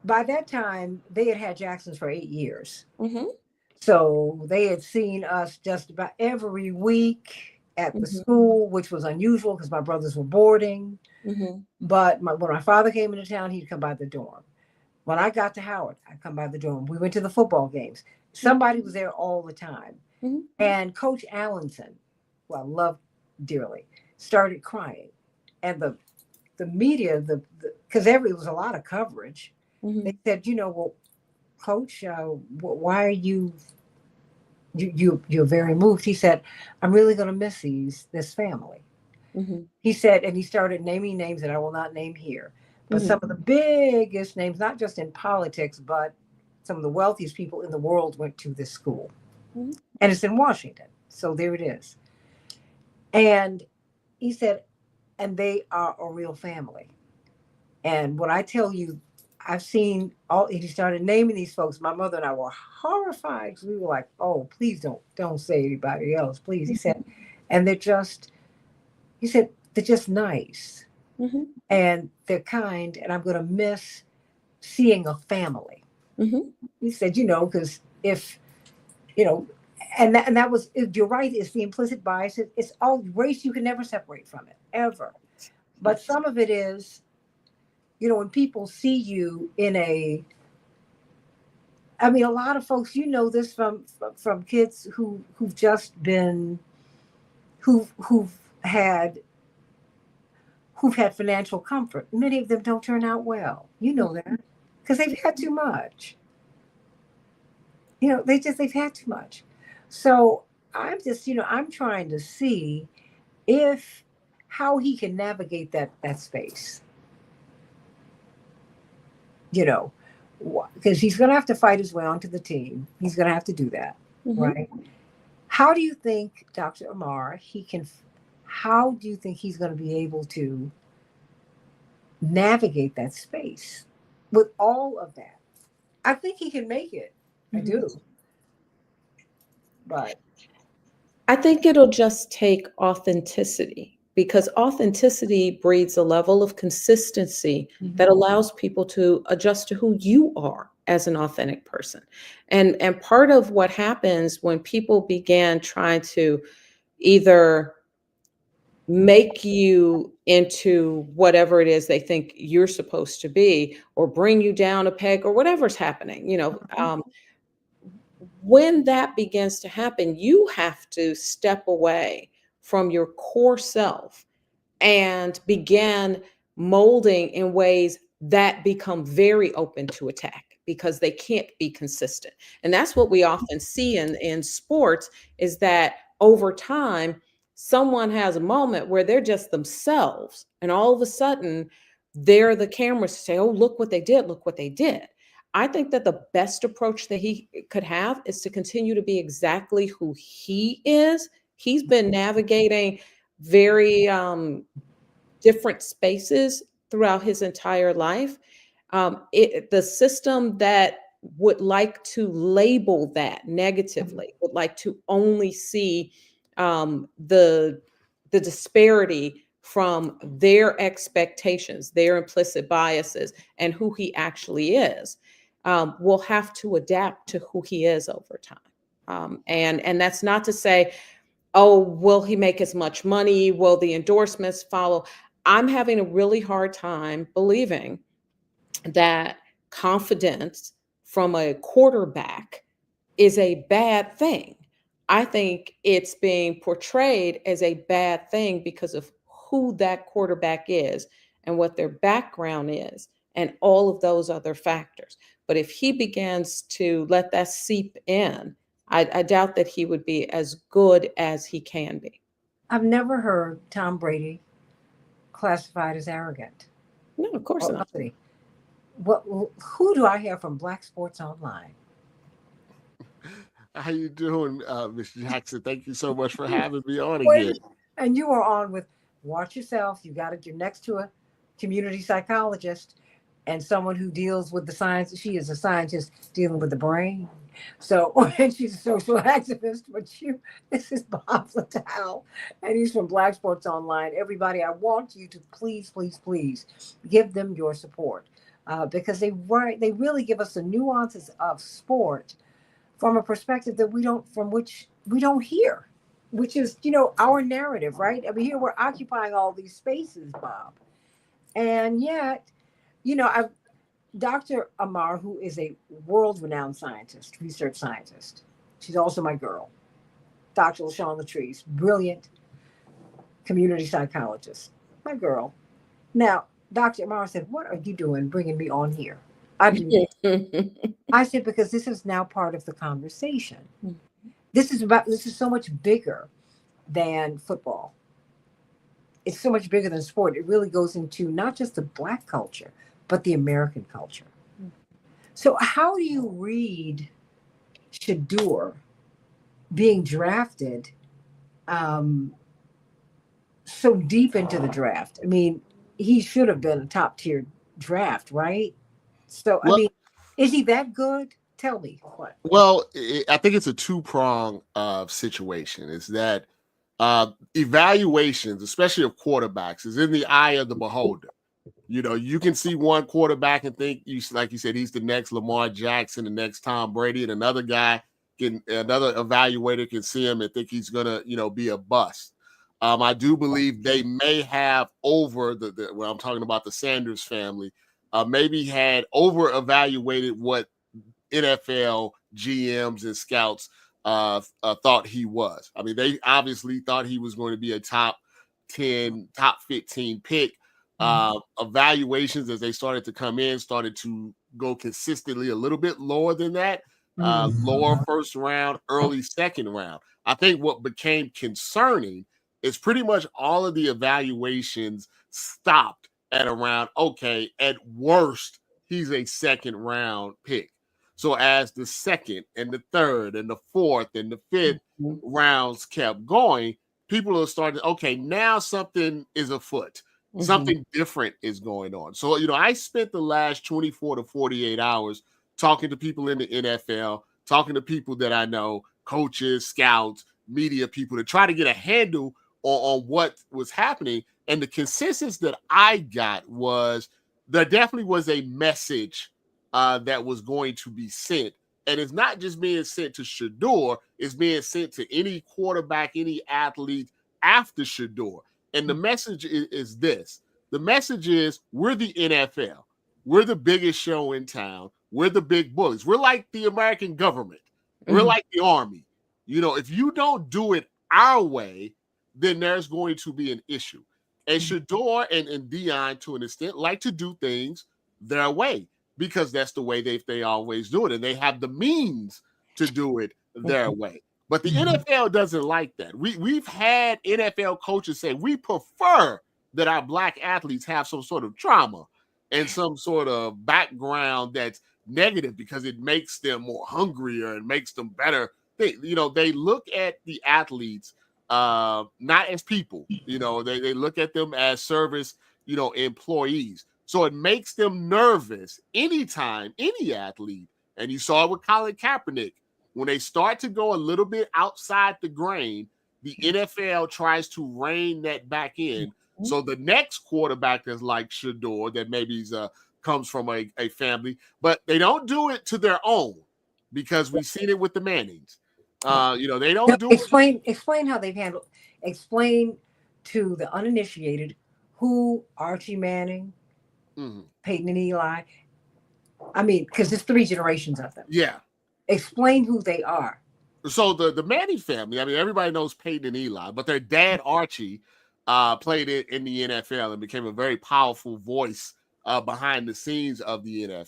by that time, they had had Jackson's for 8 years. mhm, So they had seen us just about every week at the mhm, school, which was unusual because my brothers were boarding. mhm, But when my father came into town, he'd come by the dorm. When I got to Howard, I'd come by the dorm. We went to the football games. Somebody was there all the time. mhm, And Coach Allenson, who I loved dearly, started crying. And the media, because there was a lot of coverage, they mhm, said, well, Coach, why are you're very moved? He said, I'm really going to miss this family. mhm, He said, and he started naming names that I will not name here, but mhm, some of the biggest names, not just in politics, but some of the wealthiest people in the world went to this school. mhm, And it's in Washington. So there it is. And he said, and they are a real family. And when I tell you, I've seen all, he started naming these folks. My mother and I were horrified because we were like, oh, please don't say anybody else, please. He said, and he said, they're just nice mhm, and they're kind. And I'm going to miss seeing a family. mhm, He said, because if, you know, and that was, you're right, it's the implicit bias. It's all race. You can never separate from it, ever. But some of it is, when people see you in I mean, a lot of folks, this from kids who've just been, who've had who've had financial comfort. Many of them don't turn out well. You know that because they've had too much. They've had too much. So I'm trying to see if how he can navigate that space. You know, because he's going to have to fight his way onto the team. He's going to have to do that, mhm. right? How do you think, Dr. Amar, how do you think he's going to be able to navigate that space with all of that? I think he can make it. I Mhm. do. But I think it'll just take authenticity because authenticity breeds a level of consistency that allows people to adjust to who you are as an authentic person. And part of what happens when people began trying to either make you into whatever it is they think you're supposed to be or bring you down a peg or whatever's happening, when that begins to happen, you have to step away from your core self and begin molding in ways that become very open to attack because they can't be consistent. And that's what we often see in sports is that over time, someone has a moment where they're just themselves. And all of a sudden, they're the cameras say, oh, look what they did, look what they did. I think that the best approach that he could have is to continue to be exactly who he is. He's been navigating very different spaces throughout his entire life. The system that would like to label that negatively, would like to only see the disparity from their expectations, their implicit biases, and who he actually is, will have to adapt to who he is over time. And that's not to say, oh, will he make as much money? Will the endorsements follow? I'm having a really hard time believing that confidence from a quarterback is a bad thing. I think it's being portrayed as a bad thing because of who that quarterback is and what their background is and all of those other factors. But if he begins to let that seep in, I doubt that he would be as good as he can be. I've never heard Tom Brady classified as arrogant No, of course or not. uppity. What? Who do I hear from Black Sports Online? How you doing, Mr. Jackson? Thank you so much for having me on again. Wait, and you are on with watch yourself. You got it. You're next to a community psychologist and someone who deals with the science. She is a scientist dealing with the brain. So, and she's a social activist. But this is Bob Littell, and he's from Black Sports Online. Everybody, I want you to please, please, please give them your support because they really give us the nuances of sport from a perspective that from which we don't hear, which is, our narrative, right? I mean, here we're occupying all these spaces, Bob. And yet, I've Dr. Amar, who is a world-renowned scientist, research scientist. She's also my girl. Dr. LaShawn Latrice, brilliant community psychologist. My girl. Now, Dr. Amar said, "What are you doing bringing me on here?" I said, because this is now part of the conversation. This is so much bigger than football. It's so much bigger than sport. It really goes into not just the Black culture, but the American culture. So how do you read Shador being drafted so deep into the draft? I mean, he should have been a top tier draft, right? So, I mean, is he that good? Tell me what. Well, I think it's a two-prong situation. Is that evaluations, especially of quarterbacks, is in the eye of the beholder. You can see one quarterback and think, like you said, he's the next Lamar Jackson, the next Tom Brady, and another evaluator can see him and think he's gonna, be a bust. I do believe they may have over when I'm talking about the Sanders family, maybe had over evaluated what NFL GMs and scouts thought he was. I mean, they obviously thought he was going to be a top 10, top 15 pick. Evaluations as they started to come in started to go consistently a little bit lower than that. Lower first round, early second round. I think what became concerning is pretty much all of the evaluations stopped at around, okay, at worst, he's a second round pick. So as the second and the third and the fourth and the fifth rounds kept going, people are starting, okay, now something is afoot. Something different is going on. So, I spent the last 24 to 48 hours talking to people in the NFL, talking to people that I know, coaches, scouts, media people, to try to get a handle on what was happening. And the consensus that I got was there definitely was a message that was going to be sent. And it's not just being sent to Shador, it's being sent to any quarterback, any athlete after Shador. And the message is this. The message is we're the NFL. We're the biggest show in town. We're the big bullies. We're like the American government. We're like the army. If you don't do it our way, then there's going to be an issue. And Shador and Dion, to an extent, like to do things their way because that's the way they always do it. And they have the means to do it their way. But the NFL doesn't like that. We've had NFL coaches say we prefer that our Black athletes have some sort of trauma and some sort of background that's negative because it makes them more hungrier and makes them better. They look at the athletes not as people. They look at them as service, employees. So it makes them nervous anytime any athlete, and you saw it with Colin Kaepernick, when they start to go a little bit outside the grain, the NFL tries to rein that back in. So the next quarterback is like Shador, that maybe comes from a family, but they don't do it to their own because we've seen it with the Mannings. They don't do it. Explain how they've handled. Explain to the uninitiated who Archie Manning, Peyton and Eli. I mean, because there's 3 generations of them. Yeah. Explain who they are. So the Manning family, I mean, everybody knows Peyton and Eli, but their dad, Archie, played it in the NFL and became a very powerful voice behind the scenes of the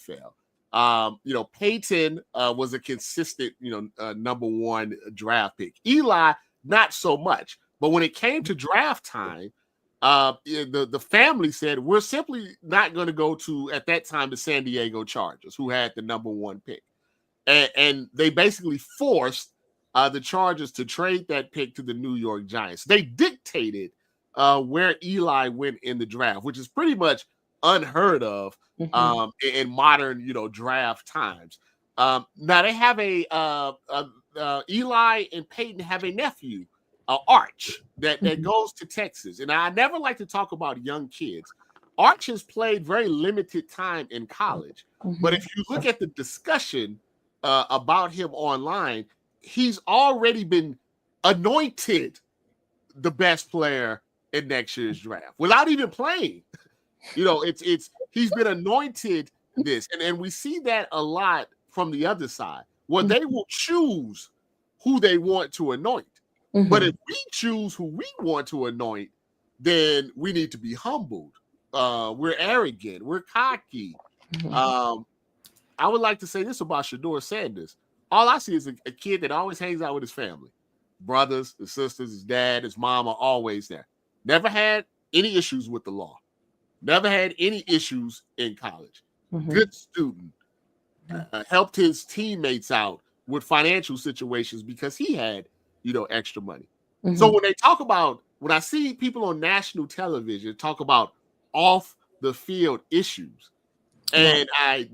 NFL. Peyton was a consistent, number 1 draft pick. Eli, not so much. But when it came to draft time, the family said, we're simply not going to go to, at that time, the San Diego Chargers, who had the number 1 pick. and they basically forced the Chargers to trade that pick to the New York Giants. They dictated where Eli went in the draft, which is pretty much unheard of in modern, draft times. Now they have Eli and Peyton have a nephew, Arch, that goes to Texas. And I never like to talk about young kids. Arch has played very limited time in college, but if you look at the discussion about him online, he's already been anointed the best player in next year's draft without even playing. He's been anointed this, and we see that a lot from the other side. Well, they will choose who they want to anoint. But if we choose who we want to anoint, then we need to be humbled. We're arrogant. We're cocky. I would like to say this about Shedeur Sanders. All I see is a kid that always hangs out with his family. Brothers, his sisters, his dad, his mom are always there. Never had any issues with the law. Never had any issues in college. Good student. Helped his teammates out with financial situations because he had, extra money. So when I see people on national television talk about off the field issues, and I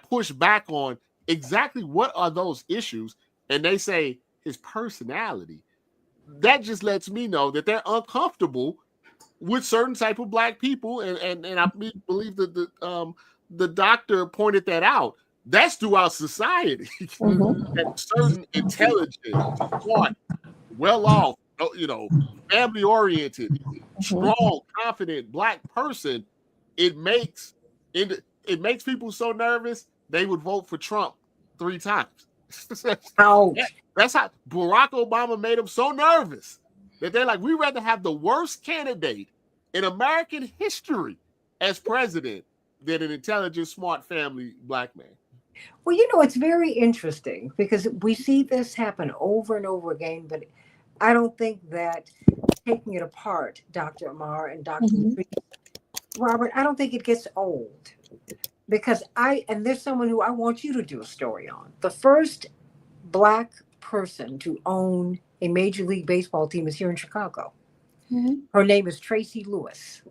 push back on exactly what are those issues, and they say his personality, that just lets me know that they're uncomfortable with certain type of black people, and I believe that the doctor pointed that out. That's throughout society. That certain intelligent, smart, well off, family oriented, strong, confident black person, it makes people so nervous they would vote for Trump 3 times. That's how Barack Obama made them so nervous that they're like, we'd rather have the worst candidate in American history as president than an intelligent, smart family black man. Well, it's very interesting because we see this happen over and over again, but I don't think that taking it apart, Dr. Amar and Dr. Robert, I don't think it gets old because there's someone who I want you to do a story on. The first black person to own a Major League Baseball team is here in Chicago. Her name is Tracy Lewis.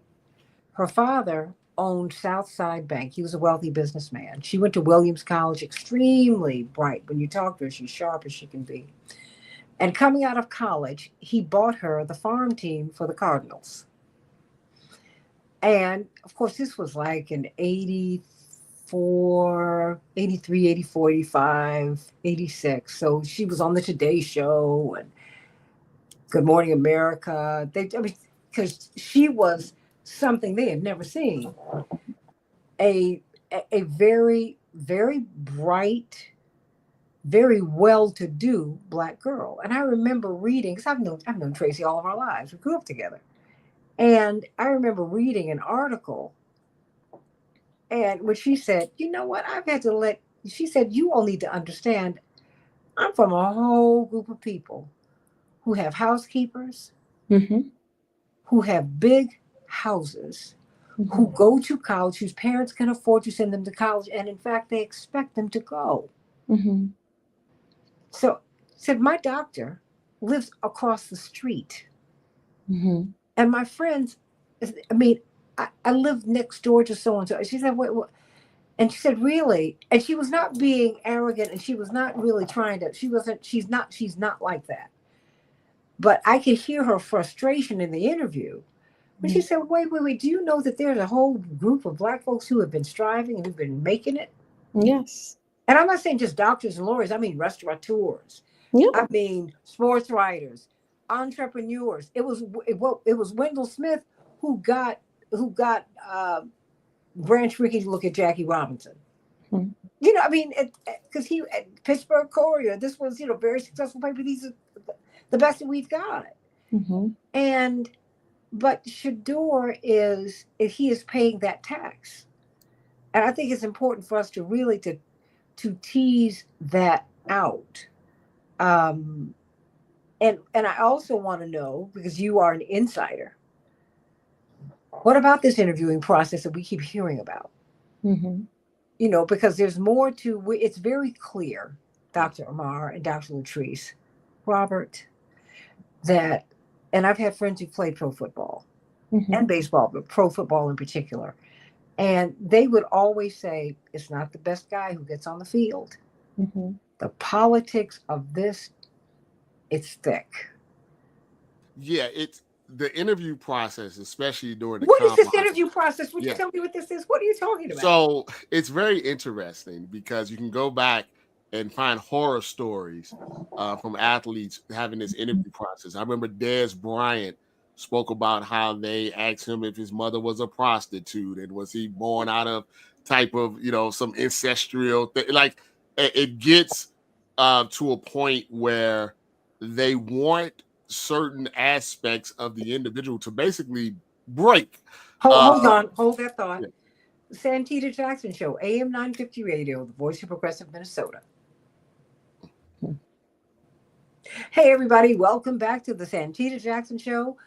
Her father owned Southside Bank. He was a wealthy businessman. She went to Williams College, extremely bright. When you talk to her, she's sharp as she can be. And coming out of college, he bought her the farm team for the Cardinals. And of course, this was like in 84, 83, 84, 85, 86. So she was on the Today Show and Good Morning America. Because she was something they had never seen. A very, very bright, very well-to-do black girl. And I remember reading, because I've known Tracy all of our lives. We grew up together. And I remember reading an article, and when she said, you know what, she said, you all need to understand, I'm from a whole group of people who have housekeepers, who have big houses, who go to college, whose parents can afford to send them to college, and in fact, they expect them to go. So, said my doctor lives across the street, and my friends, I live next door to so and so. She said, "Wait, what?" And she said, "Really?" And she was not being arrogant, and she was not really trying to. She's not like that. But I could hear her frustration in the interview. But she said, wait, do you know that there's a whole group of black folks who have been striving and who've been making it? Yes. And I'm not saying just doctors and lawyers. I mean restaurateurs. Yeah. I mean sports writers, entrepreneurs. It was Wendell Smith who got Branch Rickey to look at Jackie Robinson. Because he at Pittsburgh Courier, this was very successful paper. These are the best that we've got. But Shedeur he is paying that tax. And I think it's important for us to really to tease that out. And I also want to know, because you are an insider, what about this interviewing process that we keep hearing about? Because there's more to, it's very clear Dr. Amar and Dr. Latrice, Robert, that, and I've had friends who played pro football and baseball, but pro football in particular. And they would always say, it's not the best guy who gets on the field. The politics of this, it's thick. Yeah, it's the interview process, especially during the What is this combine. interview process? Would you tell me what this is? What are you talking about? So it's very interesting because you can go back and find horror stories from athletes having this interview process. I remember Dez Bryant spoke about how they asked him if his mother was a prostitute and was he born out of type of, some ancestral thing. Like it gets to a point where they want certain aspects of the individual to basically break. Hold on. Hold that thought. Yeah. Santita Jackson Show, AM 950 Radio, the voice of progressive Minnesota. Hey, everybody. Welcome back to the Santita Jackson Show,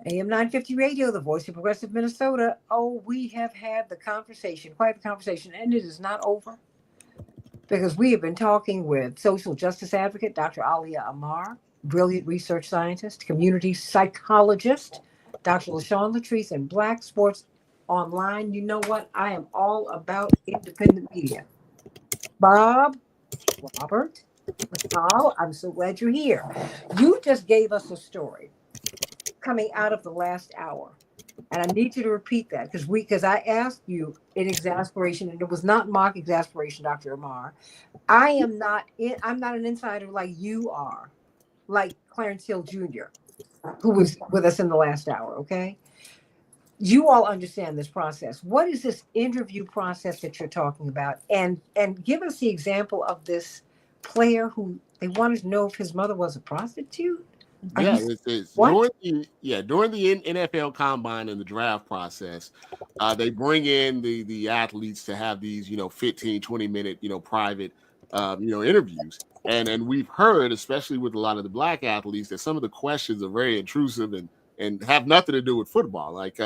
AM 950 Radio, the voice of progressive Minnesota. Oh, we have had the conversation, quite the conversation, and it is not over because we have been talking with social justice advocate Dr. Alia Amar, brilliant research scientist, community psychologist, Dr. LaShawn Latrice, and Black Sports Online. You know what? I am all about independent media. Bob, Robert, Paul, I'm so glad you're here. You just gave us a story coming out of the last hour. And I need you to repeat that because I asked you in exasperation, and it was not mock exasperation, Dr. Amar. I'm not an insider like you are, like Clarence Hill Jr., who was with us in the last hour, okay? You all understand this process. What is this interview process that you're talking about? And give us the example of this player who they wanted to know if his mother was a prostitute. Yeah, it's during the NFL combine and the draft process, they bring in the athletes to have these 15, 20-minute private interviews. And we've heard, especially with a lot of the Black athletes, that some of the questions are very intrusive and have nothing to do with football. Like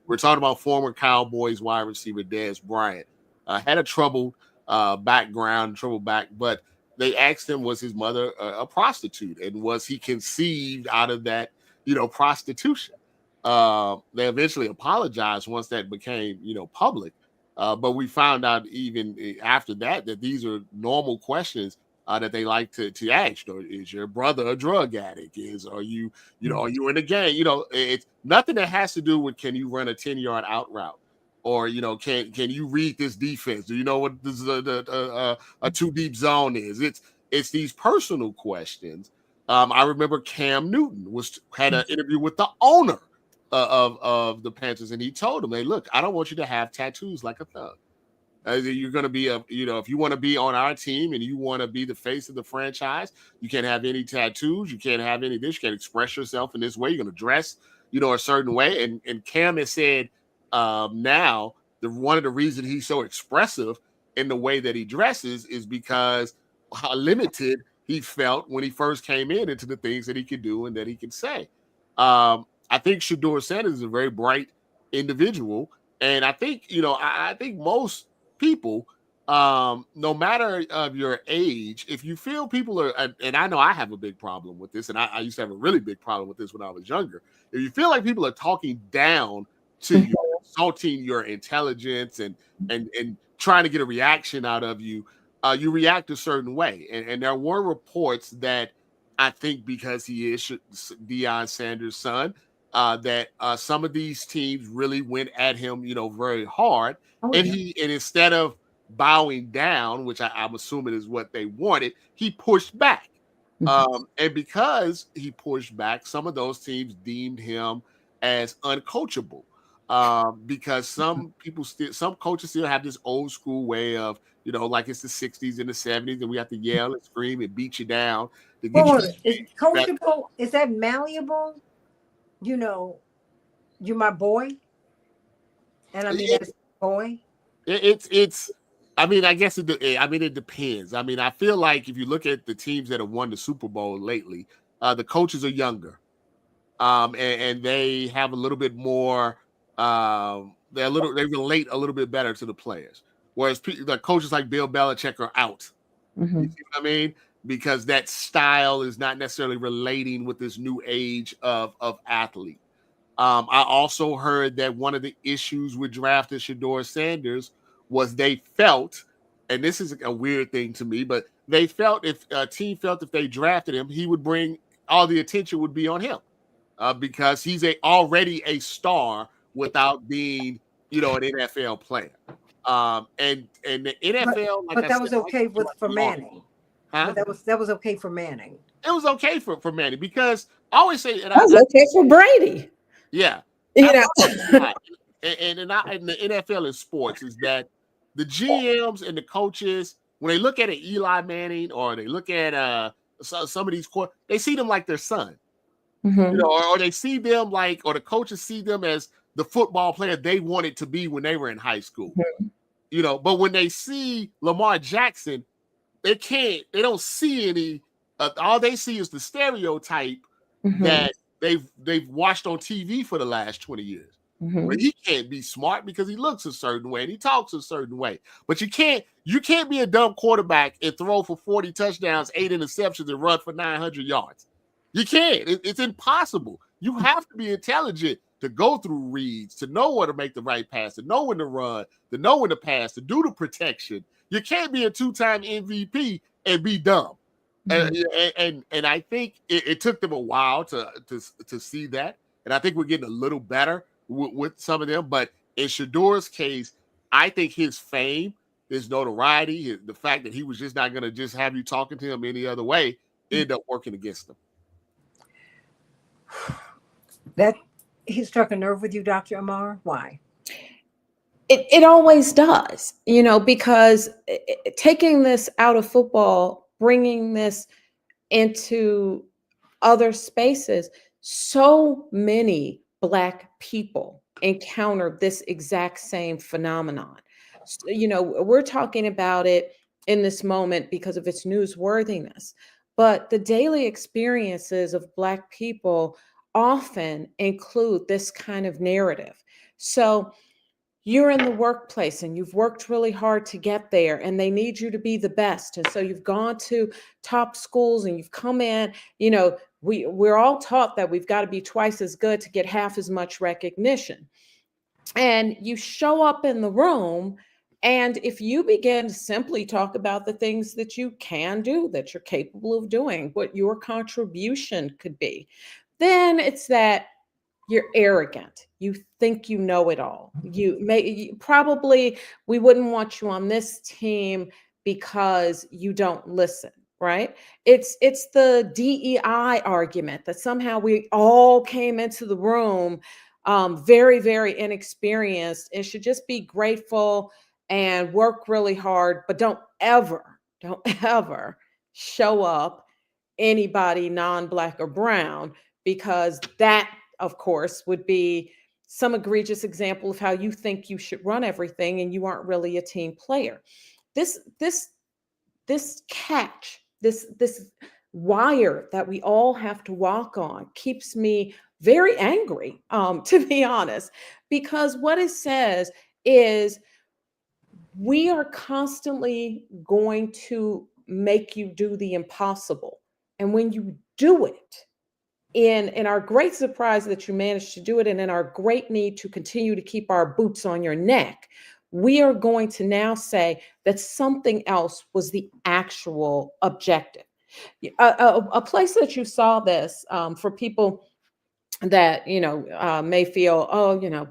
we're talking about former Cowboys wide receiver Dez Bryant, had a troubled background, but they asked him, was his mother a prostitute, and was he conceived out of that, prostitution? They eventually apologized once that became, public. But we found out even after that these are normal questions that they like to ask. Or is your brother a drug addict? Are you in the gang? It's nothing that has to do with can you run a 10-yard out route? Or can you read this defense? Do you know what this a too deep zone is? It's these personal questions. I remember Cam Newton had an interview with the owner of the Panthers, and he told him, "Hey, look, I don't want you to have tattoos like a thug. You're going to be if you want to be on our team and you want to be the face of the franchise, you can't have any tattoos. You can't have any of this. You can't express yourself in this way. You're going to dress, a certain way." And Cam has said. Now, one of the reasons he's so expressive in the way that he dresses is because how limited he felt when he first came into the things that he could do and that he could say. I think Shedeur Sanders is a very bright individual, and I think I think most people, no matter of your age, if you feel people are, and I know I have a big problem with this, and I used to have a really big problem with this when I was younger. If you feel like people are talking down to you, insulting your intelligence and trying to get a reaction out of you, you react a certain way. And there were reports that I think because he is Deion Sanders' son, that some of these teams really went at him, very hard. And instead of bowing down, which I'm assuming is what they wanted, he pushed back. And because he pushed back, some of those teams deemed him as uncoachable. Because some coaches still have this old school way of, like it's the 60s and the 70s, and we have to yell and scream and beat you down to get Is coachable? Is that malleable? You're my boy, and I mean that's boy. It's. I mean, I guess it depends. I mean, I feel like if you look at the teams that have won the Super Bowl lately, the coaches are younger, and they have a little bit more. They relate a little bit better to the players, whereas the coaches like Bill Belichick are out. Mm-hmm. You see what I mean? Because that style is not necessarily relating with this new age of athlete. I also heard that one of the issues with drafting Shedeur Sanders was they felt, and this is a weird thing to me, but they felt if a team felt if they drafted him, he would bring all the attention would be on him because he's already a star without being, an NFL player. And the NFL, like But I that said, was okay like for Lamar, Manning. huh? But that was okay for Manning. It was okay for Manny because I always say, and That was okay for Brady. yeah, You know. in the NFL and sports is that the GMs and the coaches, when they look at an Eli Manning or they look at some of these they see them like their son, Mm-hmm. or they see them like, or the coaches see them as the football player they wanted to be when they were in high school, But when they see Lamar Jackson, they don't see any. All they see is the stereotype that they've watched on TV for the last 20 years. Mm-hmm. But he can't be smart because he looks a certain way and he talks a certain way. But you can't be a dumb quarterback and throw for 40 touchdowns, 8 interceptions, and run for 900 yards. You can't. It's impossible. You have to be intelligent to go through reads, to know where to make the right pass, to know when to run, to know when to pass, to do the protection. You can't be a 2-time MVP and be dumb. And I think it took them a while to see that, and I think we're getting a little better with some of them. But in Shedeur's case, I think his fame, his notoriety, the fact that he was just not going to just have you talking to him any other way, ended up working against him. That he struck a nerve with you, Dr. Amar? Why? It always does, because taking this out of football, bringing this into other spaces, so many Black people encounter this exact same phenomenon. We're talking about it in this moment because of its newsworthiness, but the daily experiences of Black people often include this kind of narrative. So you're in the workplace and you've worked really hard to get there and they need you to be the best. And so you've gone to top schools and you've come in, we're all taught that we've got to be twice as good to get half as much recognition. And you show up in the room, and if you begin to simply talk about the things that you can do, that you're capable of doing, what your contribution could be, then it's that you're arrogant. You think you know it all. Probably we wouldn't want you on this team because you don't listen, right? It's the DEI argument that somehow we all came into the room very, very inexperienced and should just be grateful and work really hard, but don't ever show up anybody non-Black or brown, because that, of course, would be some egregious example of how you think you should run everything and you aren't really a team player. This wire that we all have to walk on keeps me very angry, to be honest, because what it says is we are constantly going to make you do the impossible. And when you do it, in our great surprise that you managed to do it, and in our great need to continue to keep our boots on your neck, we are going to now say that something else was the actual objective. A place that you saw this, for people that may feel,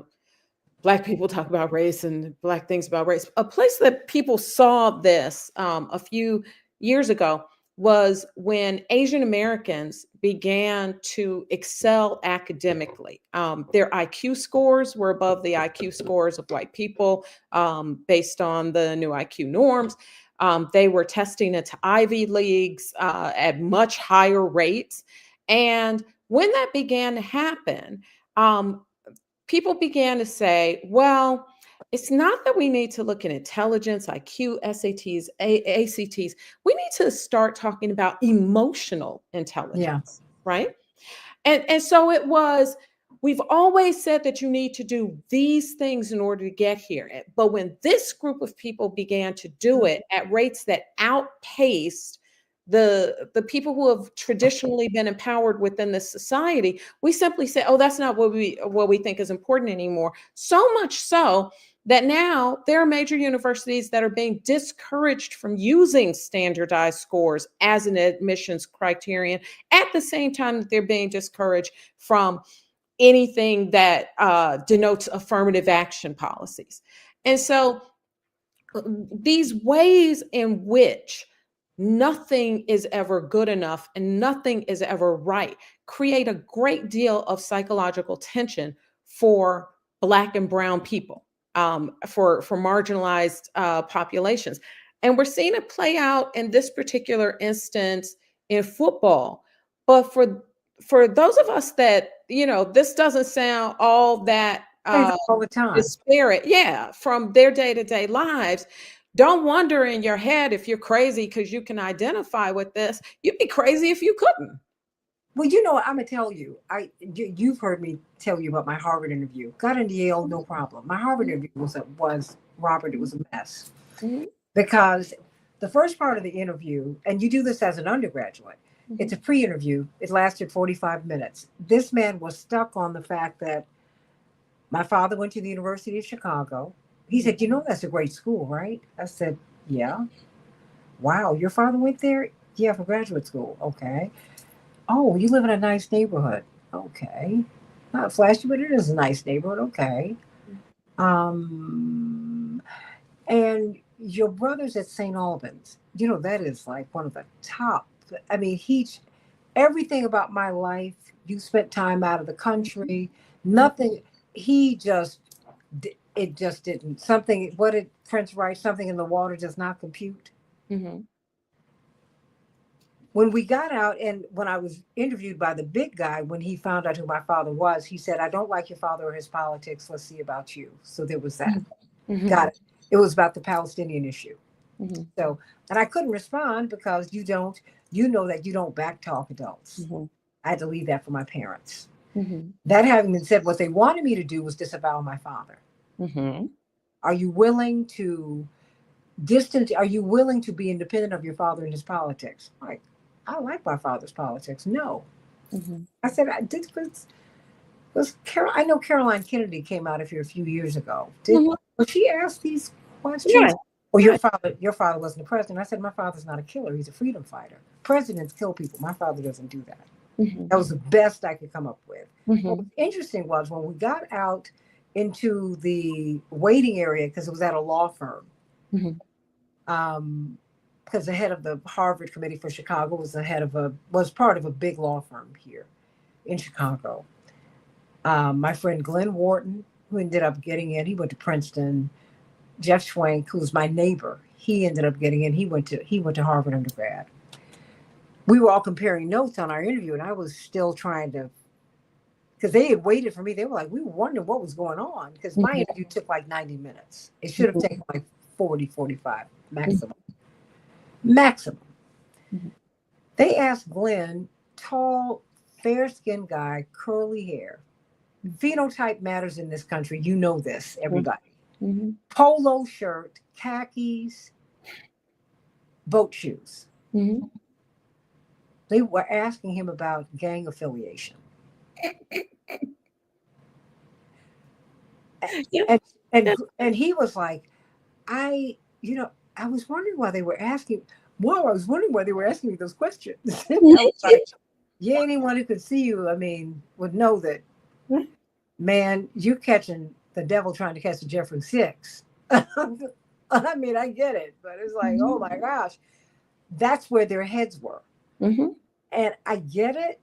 Black people talk about race and Black things about race. A place that people saw this a few years ago was when Asian Americans began to excel academically. Their IQ scores were above the IQ scores of white people, based on the new IQ norms. They were testing into Ivy Leagues at much higher rates. And when that began to happen, people began to say, well, it's not that we need to look at intelligence, IQ, SATs, ACTs. We need to start talking about emotional intelligence, right? And so it was, we've always said that you need to do these things in order to get here. But when this group of people began to do it at rates that outpaced the people who have traditionally been empowered within this society, we simply say, oh, that's not what we think is important anymore. So much so that now there are major universities that are being discouraged from using standardized scores as an admissions criterion, at the same time that they're being discouraged from anything that denotes affirmative action policies. And so these ways in which nothing is ever good enough and nothing is ever right create a great deal of psychological tension for Black and brown people, for marginalized populations. And we're seeing it play out in this particular instance in football. But for those of us that, this doesn't sound all that All the time. disparate, yeah, from their day-to-day lives. Don't wonder in your head if you're crazy because you can identify with this. You'd be crazy if you couldn't. Well, I'm gonna tell you. You've heard me tell you about my Harvard interview. Got into Yale, no problem. My Harvard interview was Robert. It was a mess because the first part of the interview, and you do this as an undergraduate. It's a pre-interview. It lasted 45 minutes. This man was stuck on the fact that my father went to the University of Chicago. He said, that's a great school, right? I said, yeah. Wow, your father went there? Yeah, for graduate school. Okay. Oh, you live in a nice neighborhood. Okay. Not flashy, but it is a nice neighborhood. Okay. And your brother's at St. Albans. That is like one of the top. I mean, everything about my life, you spent time out of the country, nothing. It just didn't. Something, what did Prince write? Something in the water does not compute. When we got out, and when I was interviewed by the big guy, when he found out who my father was, he said, I don't like your father or his politics. Let's see about you. So there was that. Got it. It was about the Palestinian issue. So, and I couldn't respond because you know that you don't backtalk adults. I had to leave that for my parents. That having been said, what they wanted me to do was disavow my father. Are you willing to are you willing to be independent of your father and his politics? Like, I like my father's politics. No. I said, I know Caroline Kennedy came out of here a few years ago. Was she asked these questions? Yeah. Well, your father wasn't the president. I said, my father's not a killer. He's a freedom fighter. Presidents kill people. My father doesn't do that. That was the best I could come up with. What was interesting was when we got out into the waiting area, because it was at a law firm, because the head of the Harvard Committee for Chicago was part of a big law firm here in Chicago. My friend Glenn Wharton, who ended up getting in, he went to Princeton. Jeff Schwank, who's my neighbor, he ended up getting in. He went to Harvard undergrad. We were all comparing notes on our interview, and I was still trying to, because they had waited for me. They were like, we were wondering what was going on, because my interview took like 90 minutes. It should have taken like 40, 45 maximum. They asked Glenn, tall, fair-skinned guy, curly hair. Phenotype matters in this country. You know this, everybody. Polo shirt, khakis, boat shoes. They were asking him about gang affiliation. And he was like, I was wondering why they were asking. Well, I was wondering why they were asking me those questions. I was like, yeah, anyone who could see you, would know that, man, you're catching the devil trying to catch the Jeffrey 6. I get it, but it's like, oh my gosh, that's where their heads were. And I get it.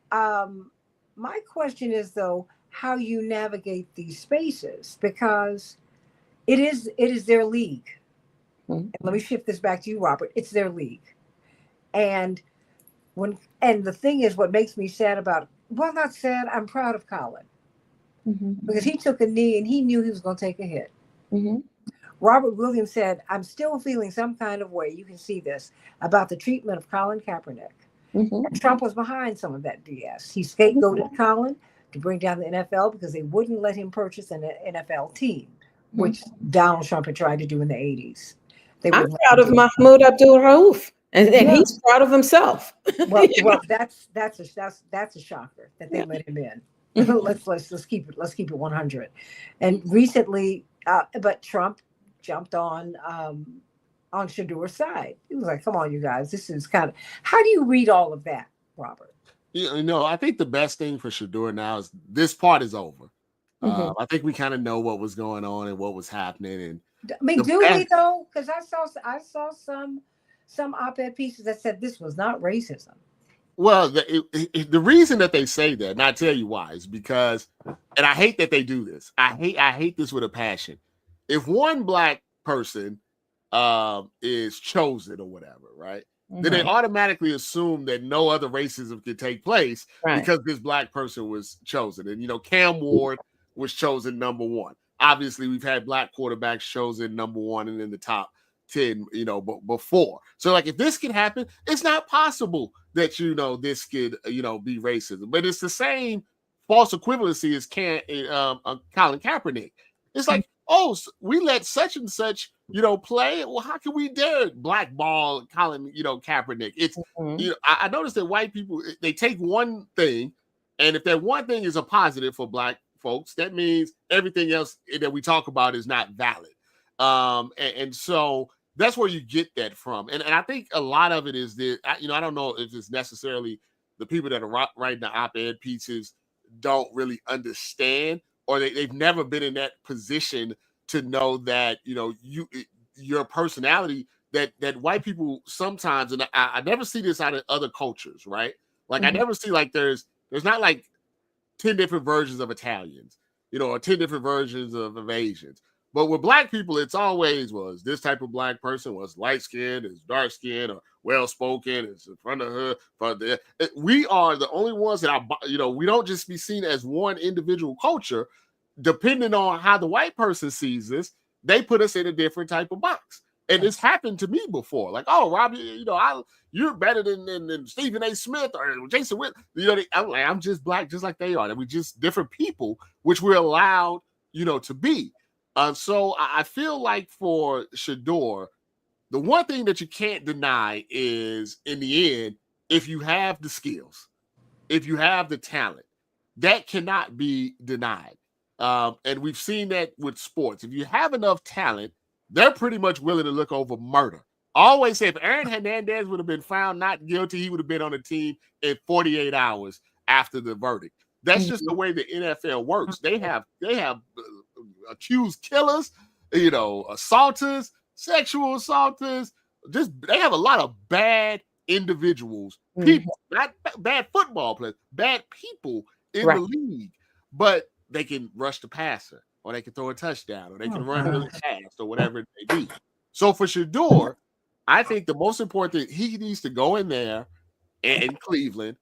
My question is, though, how you navigate these spaces, because it is their league. And let me shift this back to you, Robert. It's their league. And the thing is, what makes me sad not sad, I'm proud of Colin. Because he took a knee and he knew he was going to take a hit. Robert Williams said, I'm still feeling some kind of way, you can see this, about the treatment of Colin Kaepernick. And Trump was behind some of that BS. He scapegoated Colin. to bring down the NFL because they wouldn't let him purchase an NFL team, which Donald Trump had tried to do in the 80s. They I'm wouldn't proud let of him do it. Mahmoud Abdul Rauf, and Yeah. he's proud of himself. Well, that's a shocker that they Yeah. let him in. Mhm. let's keep it 100. And recently, but Trump jumped on Shadur's side. He was like, "Come on, you guys, this is kind of." How do you read all of that, Robert? You know, I think the best thing for Shadur now is this part is over. Mhm. I think we kind of know what was going on and what was happening. And I mean, the do we best, though? Because I saw some op-ed pieces that said this was not racism. well, the reason that they say that, and I tell you why, is because, and I hate that they do this. I hate this with a passion. If one black person is chosen or whatever, right? Then they Mhm. automatically assume that no other racism can take place Right. because this black person was chosen. And, you know, Cam Ward was chosen number one. Obviously, we've had black quarterbacks chosen number one and in the top 10, you know, before. So, like, if this could happen, it's not possible that, you know, this could, you know, be racism. But it's the same false equivalency as Colin Kaepernick. It's like, oh, we let such and such, you know, play. Well, how can we dare blackball Colin, you know, Kaepernick? It's, Mhm. you know, I noticed that white people, they take one thing, and if that one thing is a positive for black folks, that means everything else that we talk about is not valid. And so that's where you get that from. And I think a lot of it is that, you know, I don't know if it's necessarily the people that are writing the op-ed pieces don't really understand, or they've never been in that position to know that, you know, your personality, that white people sometimes, and I never see this out of other cultures, right? Like I Mhm. never see like there's not like 10 different versions of Italians, you know, or 10 different versions of Asians. But with black people, it's always was this type of black person was light skinned, is dark skinned, or well spoken, is in front of her. We are the only ones that you know, we don't just be seen as one individual culture. Depending on how the white person sees this, they put us in a different type of box. And it's happened to me before. Like, oh, Robbie, you know, you're better than Stephen A. Smith or Jason Witt. You know, I'm just black, just like they are. And we're just different people, which we're allowed, you know, to be. So I feel like for Shador, the one thing that you can't deny is, in the end, if you have the skills, if you have the talent, that cannot be denied. And we've seen that with sports. If you have enough talent, they're pretty much willing to look over murder. I always say if Aaron Hernandez would have been found not guilty, he would have been on the team in 48 hours after the verdict. That's just the way the NFL works. They have accused killers, you know, assaulters, sexual assaulters. Just they have a lot of bad individuals, people, not bad football players, bad people in the league, but they can rush the passer, or they can throw a touchdown, or they can run really fast, or whatever it may be. So for Shador, I think the most important thing, he needs to go in there in Cleveland,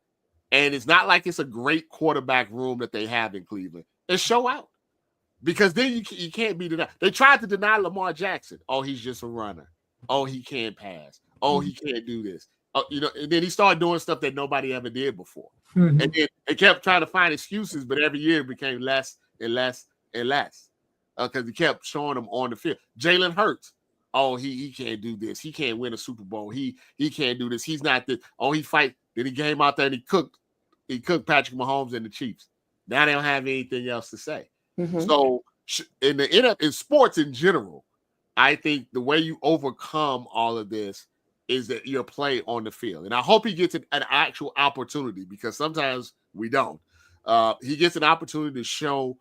and it's not like it's a great quarterback room that they have in Cleveland, and show out. Because then you can't be denied. They tried to deny Lamar Jackson. Oh, he's just a runner. Oh, he can't pass. Oh, he can't do this. Oh, you know, and then he started doing stuff that nobody ever did before. Mm-hmm. And then they kept trying to find excuses, but every year it became less and less and less. Because he kept showing them on the field. Jalen Hurts. Oh, he can't do this. He can't win a Super Bowl. He can't do this. He's not this. Oh, he fight. Then he came out there and he cooked Patrick Mahomes and the Chiefs. Now they don't have anything else to say. Mhm. So in sports in general, I think the way you overcome all of this is that your play on the field. And I hope he gets an actual opportunity, because sometimes we don't. He gets an opportunity to show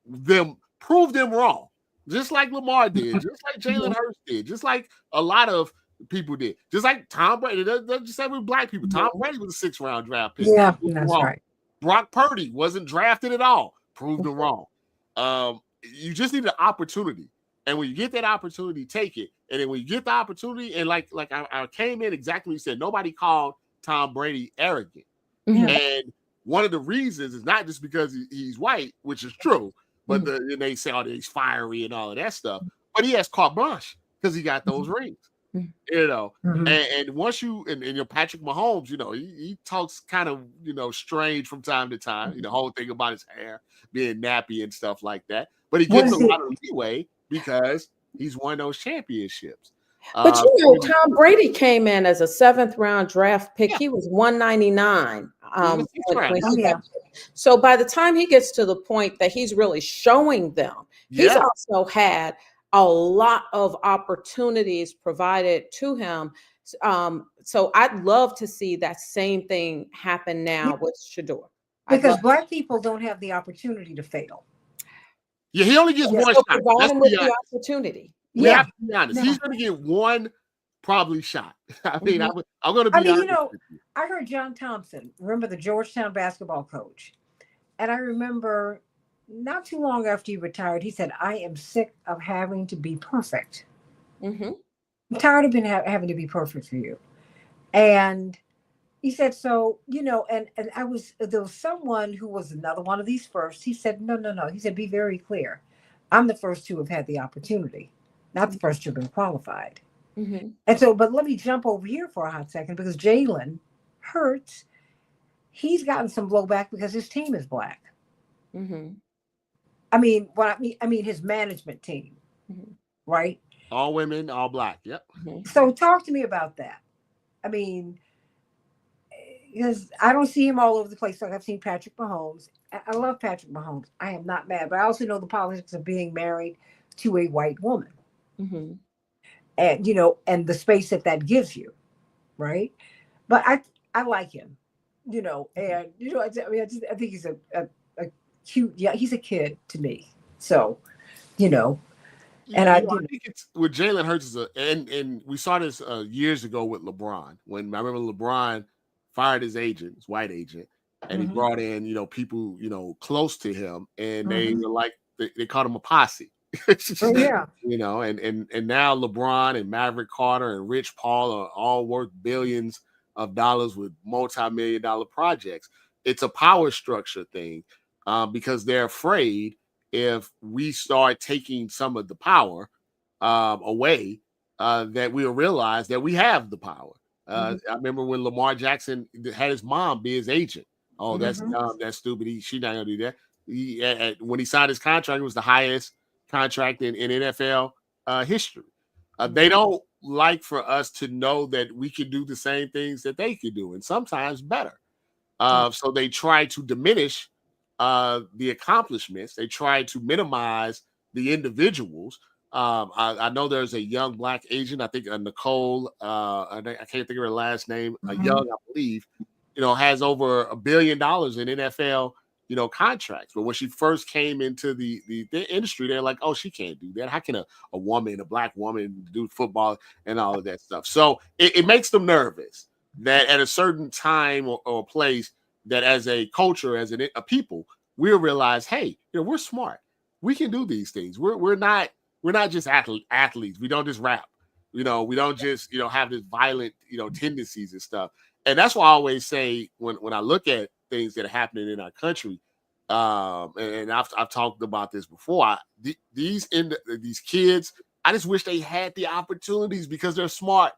them, prove them wrong, just like Lamar did, just like Jalen Hurts did, just like a lot of people did, just like Tom Brady. That's just say with black people. Tom Brady was a 6th round draft pick. Yeah, that's wrong. right. Brock Purdy wasn't drafted at all. Proved them wrong. You just need an opportunity. And when you get that opportunity, take it. And then when you get the opportunity, and like I came in exactly what you said, nobody called Tom Brady arrogant. Mhm. And one of the reasons is not just because he's white, which is true, but and they say, oh, he's fiery and all of that stuff. But he has carte blanche because he got those rings. You know, Mhm. and once you and your Patrick Mahomes, you know, he talks kind of, you know, strange from time to time. You know, the whole thing about his hair being nappy and stuff like that. But he What gets is a it? lot of leeway because he's won those championships. But you So know, when you, Tom Brady came in as a 7th round draft pick. yeah, He was 199 he was a sixth round. when Oh he got yeah, picked. So by the time he gets to the point that he's really showing them, he's Yeah, also had a lot of opportunities provided to him. So I'd love to see that same thing happen Be- now with Shador. I'd because love to. black people don't have the opportunity to fail. yeah, he only gets Yeah. one So shot. provide Let's him with be the honest. opportunity. We Yeah. have to be honest. He's No. going to get one probably shot. I mean, Mhm. I'm going to I be mean, honest with you. I heard John Thompson, remember the Georgetown basketball coach, and I remember not too long after he retired, he said, "I am sick of having to be perfect. Hmm. I'm tired of being having to be perfect for you." And he said, "So and I was there was someone who was another one of these first. He said, no, no, no. He said, be very clear. I'm the first to have had the opportunity, not the first to have been qualified." Hmm. And so, but let me jump over here for a hot second because Jalen Hurts, he's gotten some blowback because his team is black. Hmm. I mean his management team, Hmm. right? All women, all black. Yep. Hmm. So talk to me about that. I mean, because I don't see him all over the place like I've seen Patrick Mahomes. I love Patrick Mahomes. I am not mad, but I also know the politics of being married to a white woman, Hmm. and and the space that that gives you, right? But I like him, and I think he's a cute. Yeah, he's a kid to me. So you know, and You know, I think it's with Jalen Hurts is and we saw this years ago with LeBron when I remember LeBron fired his agent, his white agent, and he Mhm, brought in close close to him, and they mhm. were like they called him a posse. Oh yeah. And now LeBron and Maverick Carter and Rich Paul are all worth billions of dollars with multi-million-dollar projects. It's a power structure thing because they're afraid if we start taking some of the power away, that we'll realize that we have the power. Mhm, I remember when Lamar Jackson had his mom be his agent. Oh, that's mhm, dumb. That's stupid. She not gonna do that. When he signed his contract, it was the highest contract in NFL history. They mhm, don't like for us to know that we can do the same things that they can do, and sometimes better. yeah, So they try to diminish the accomplishments. They try to minimize the individuals. I know there's a young black agent. I think Nicole. I can't think of her last name. mhm, Young, I believe. Has over $1 billion in NFL. Contracts. But when she first came into the industry, they're like, "Oh, she can't do that. How can a woman, a black woman, do football and all of that stuff?" So it makes them nervous that at a certain time or place that as a culture, as a people, we'll realize, hey, we're smart. We can do these things. We're not just athletes. We don't just rap. We don't just have this violent tendencies and stuff. And that's why I always say when I look at things that are happening in our country, and I've talked about this before. These kids, I just wish they had the opportunities because they're smart.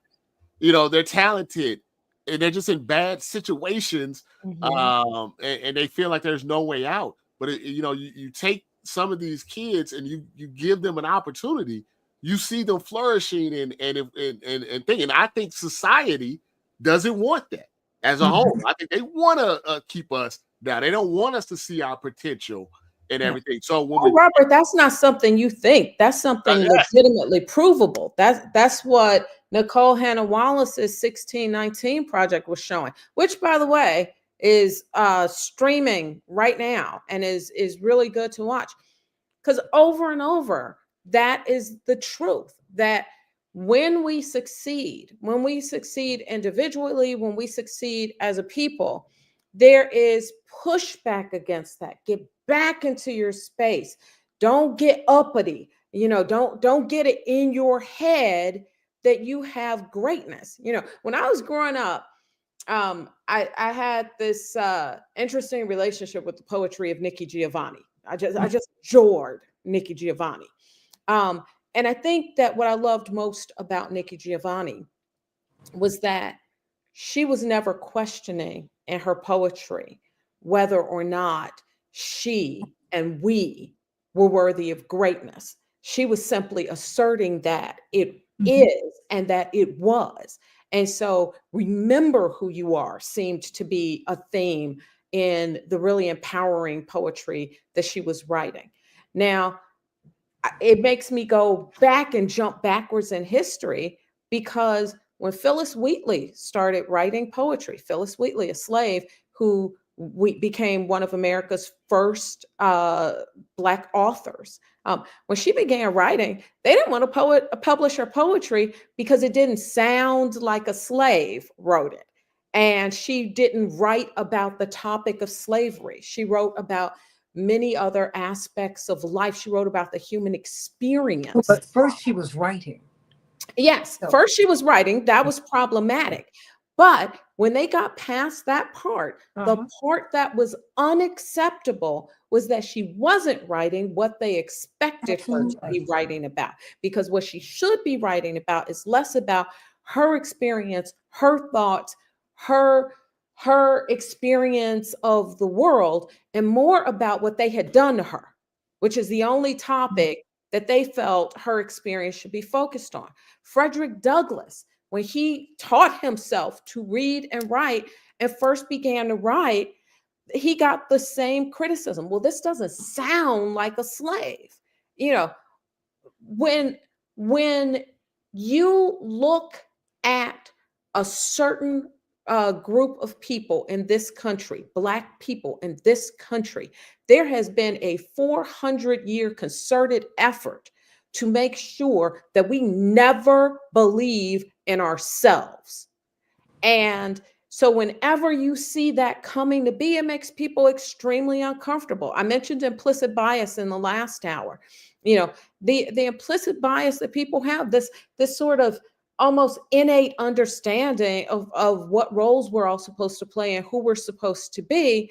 They're talented, and they're just in bad situations, Hmm. and they feel like there's no way out. But you take some of these kids and you give them an opportunity, you see them flourishing and thinking. I think society doesn't want that as a whole. mhm. I think they want to keep us down. They don't want us to see our potential and Yeah. everything. So when Oh, we Robert, that's not something you think. That's something yes, legitimately provable. That's what Nicole Hannah Wallace's 1619 project was showing, which, by the way, is streaming right now and is really good to watch. Because over and over, that is the truth that when we succeed individually, when we succeed as a people, there is pushback against that. Get back into your space. Don't get uppity. Don't get it in your head that you have greatness. When I was growing up, I had this interesting relationship with the poetry of Nikki Giovanni. I just adored Nikki Giovanni. Um, And I think that what I loved most about Nikki Giovanni was that she was never questioning in her poetry whether or not she and we were worthy of greatness. She was simply asserting that it is and that it was. And so, remember who you are seemed to be a theme in the really empowering poetry that she was writing. Now, it makes me go back and jump backwards in history, because when Phyllis Wheatley started writing poetry, Phyllis Wheatley, a slave who became one of America's first Black authors, when she began writing, they didn't want to publish her poetry because it didn't sound like a slave wrote it. And she didn't write about the topic of slavery. She wrote about many other aspects of life. She wrote about the human experience. But first she was writing. Yes, So- first she was writing. That was problematic. But when they got past that part, the part that was unacceptable was that she wasn't writing what they expected her to be writing about. Because what she should be writing about is less about her experience, her thoughts, her experience of the world, and more about what they had done to her, which is the only topic that they felt her experience should be focused on. Frederick Douglass, when he taught himself to read and write and first began to write, he got the same criticism. Well, this doesn't sound like a slave. You know, when you look at a certain group of people in this country, Black people in this country, there has been a 400-year concerted effort to make sure that we never believe in ourselves. And so whenever you see that coming to be, it makes people extremely uncomfortable. I mentioned implicit bias in the last hour. You know, the implicit bias that people have, this sort of almost innate understanding of what roles we're all supposed to play and who we're supposed to be,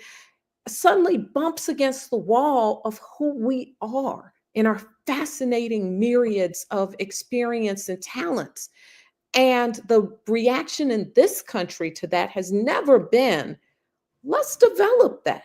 suddenly bumps against the wall of who we are in our fascinating myriads of experience and talents. And the reaction in this country to that has never been, let's develop that.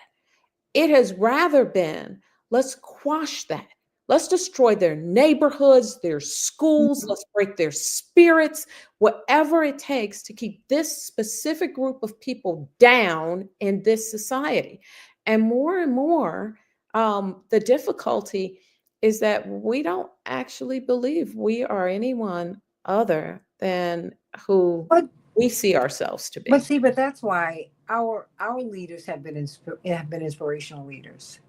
It has rather been, let's quash that. Let's destroy their neighborhoods, their schools, let's break their spirits, whatever it takes to keep this specific group of people down in this society. And more, the difficulty is that we don't actually believe we are anyone other than who But we see ourselves to be. but that's why our leaders have been inspirational leaders.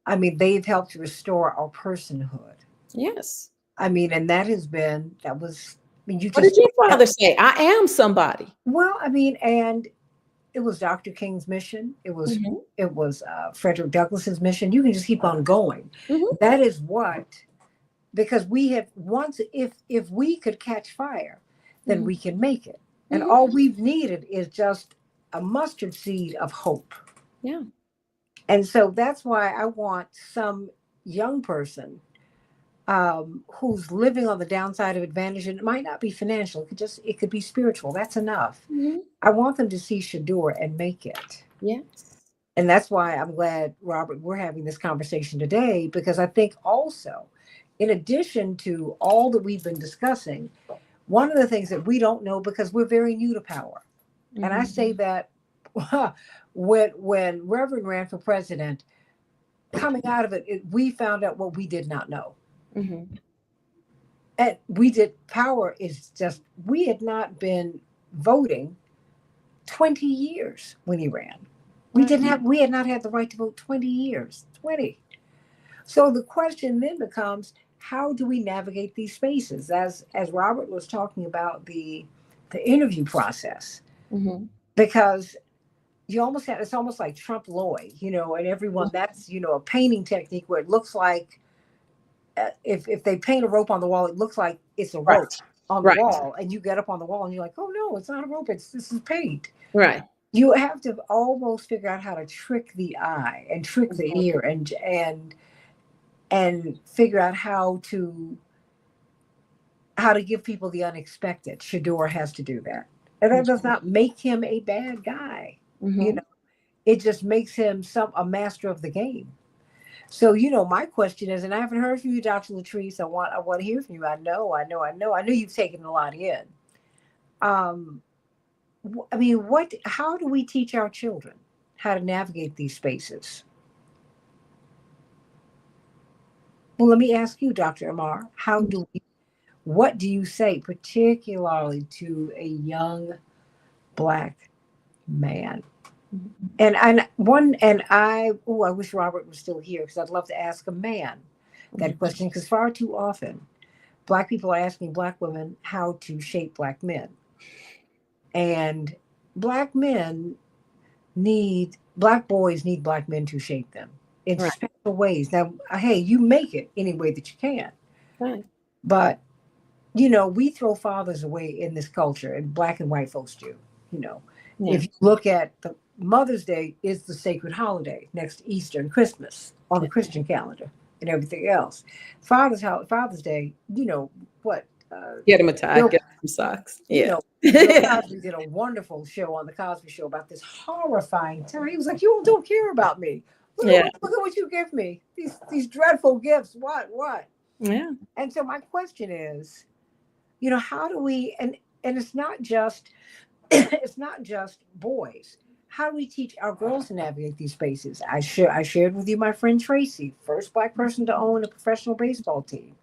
I mean, they've helped to restore our personhood. Yes. I mean, and that was. I mean, you What just. did your father say? I am somebody. Well, I mean, and it was Dr. King's mission. It was Frederick Douglass's mission. You can just keep on going. That is what, because we have once, if we could catch fire, then we can make it. And all we've needed is just a mustard seed of hope. Yeah. And so that's why I want some young person who's living on the downside of advantage, and it might not be financial, it could be spiritual. That's enough. I want them to see Shador and make it. Yes. And that's why I'm glad, Robert, we're having this conversation today, because I think also, in addition to all that we've been discussing, one of the things that we don't know, because we're very new to power, and I say that when Reverend ran for president, coming out of it, we found out what we did not know. And power is just, we had not been voting 20 years when he ran. We had not had the right to vote 20 years. So the question then becomes, how do we navigate these spaces? As Robert was talking about the interview process, because it's almost like Trump Lloyd, and everyone, that's, a painting technique where it looks like, if they paint a rope on the wall, it looks like it's a rope on the wall, and you get up on the wall and you're like, oh no, it's not a rope, this is paint. Right. You have to almost figure out how to trick the eye and trick the ear and figure out how to how to give people the unexpected. Shador has to do that. And that does not make him a bad guy. You Mhm. know, it just makes him a master of the game. So, my question is, and I haven't heard from you, Dr. Latrice. I want to hear from you. I know you've taken a lot in. Um, I mean, how do we teach our children how to navigate these spaces? Well, let me ask you, Dr. Amar, what do you say, particularly to a young Black man? I wish Robert was still here because I'd love to ask a man that question, because far too often Black people are asking Black women how to shape Black men. And Black men Black boys need Black men to shape them in Right. special ways. Now, hey, you make it any way that you can. Right. But, we throw fathers away in this culture, and Black and white folks do. You know, Yeah. if you look at the Mother's Day is the sacred holiday next to Easter and Christmas on the Christian calendar and everything else. Father's Day, what? Get him a tie. Bill, Get him some socks. you Yeah. know, Bill Cosby did a wonderful show on the Cosby Show about this horrifying time. He was like, "You all don't care about me. Yeah. Look at what you give me. These dreadful gifts. What?" Yeah. And so my question is, how do we? And it's not just it's not just boys. How do we teach our girls to navigate these spaces? I shared with you my friend Tracy, first Black person to own a professional baseball team.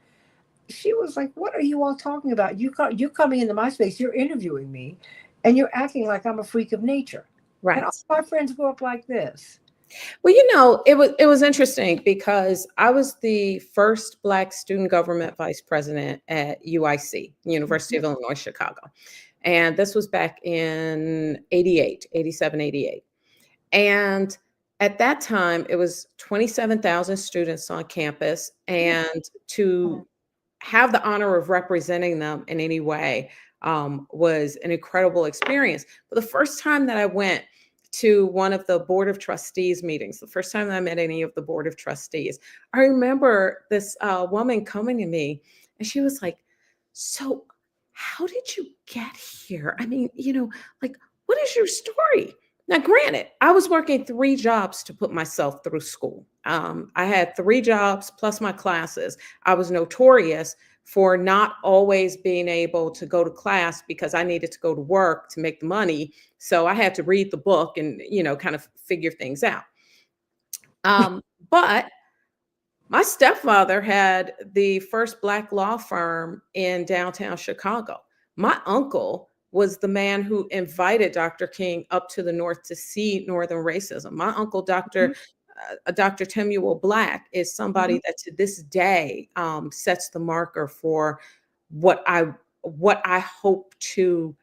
She was like, "What are you all talking about? You're coming into my space. You're interviewing me, and you're acting like I'm a freak of nature." And Right. all my friends grew up like this. Well, it was interesting because I was the first Black student government vice president at UIC, University of Illinois, Chicago. And this was back in 88, 87, 88. And at that time, it was 27,000 students on campus. And to have the honor of representing them in any way was an incredible experience. But the first time that I went to one of the board of trustees meetings, the first time that I met any of the board of trustees, I remember this woman coming to me and she was like, "So, how did you get here? I mean, like, what is your story?" Now, granted, I was working 3 jobs to put myself through school. I had 3 jobs plus my classes. I was notorious for not always being able to go to class because I needed to go to work to make the money. So I had to read the book and, kind of figure things out. But my stepfather had the first Black law firm in downtown Chicago. My uncle was the man who invited Dr. King up to the North to see Northern racism. My uncle, Dr. Temuel Black, is somebody that to this day sets the marker for what I hope to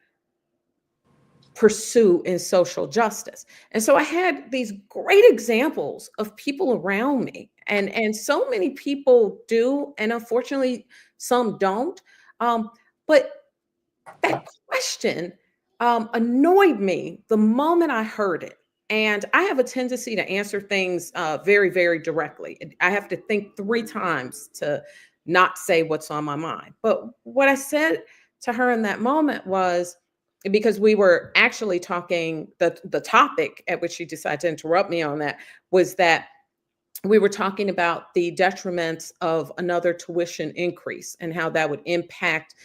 pursue in social justice. And so I had these great examples of people around me, and so many people do, and unfortunately some don't. But that question annoyed me the moment I heard it. And I have a tendency to answer things very, very directly. I have to think 3 times to not say what's on my mind. But what I said to her in that moment was, because we were actually talking, the topic at which she decided to interrupt me on that was that we were talking about the detriments of another tuition increase and how that would impact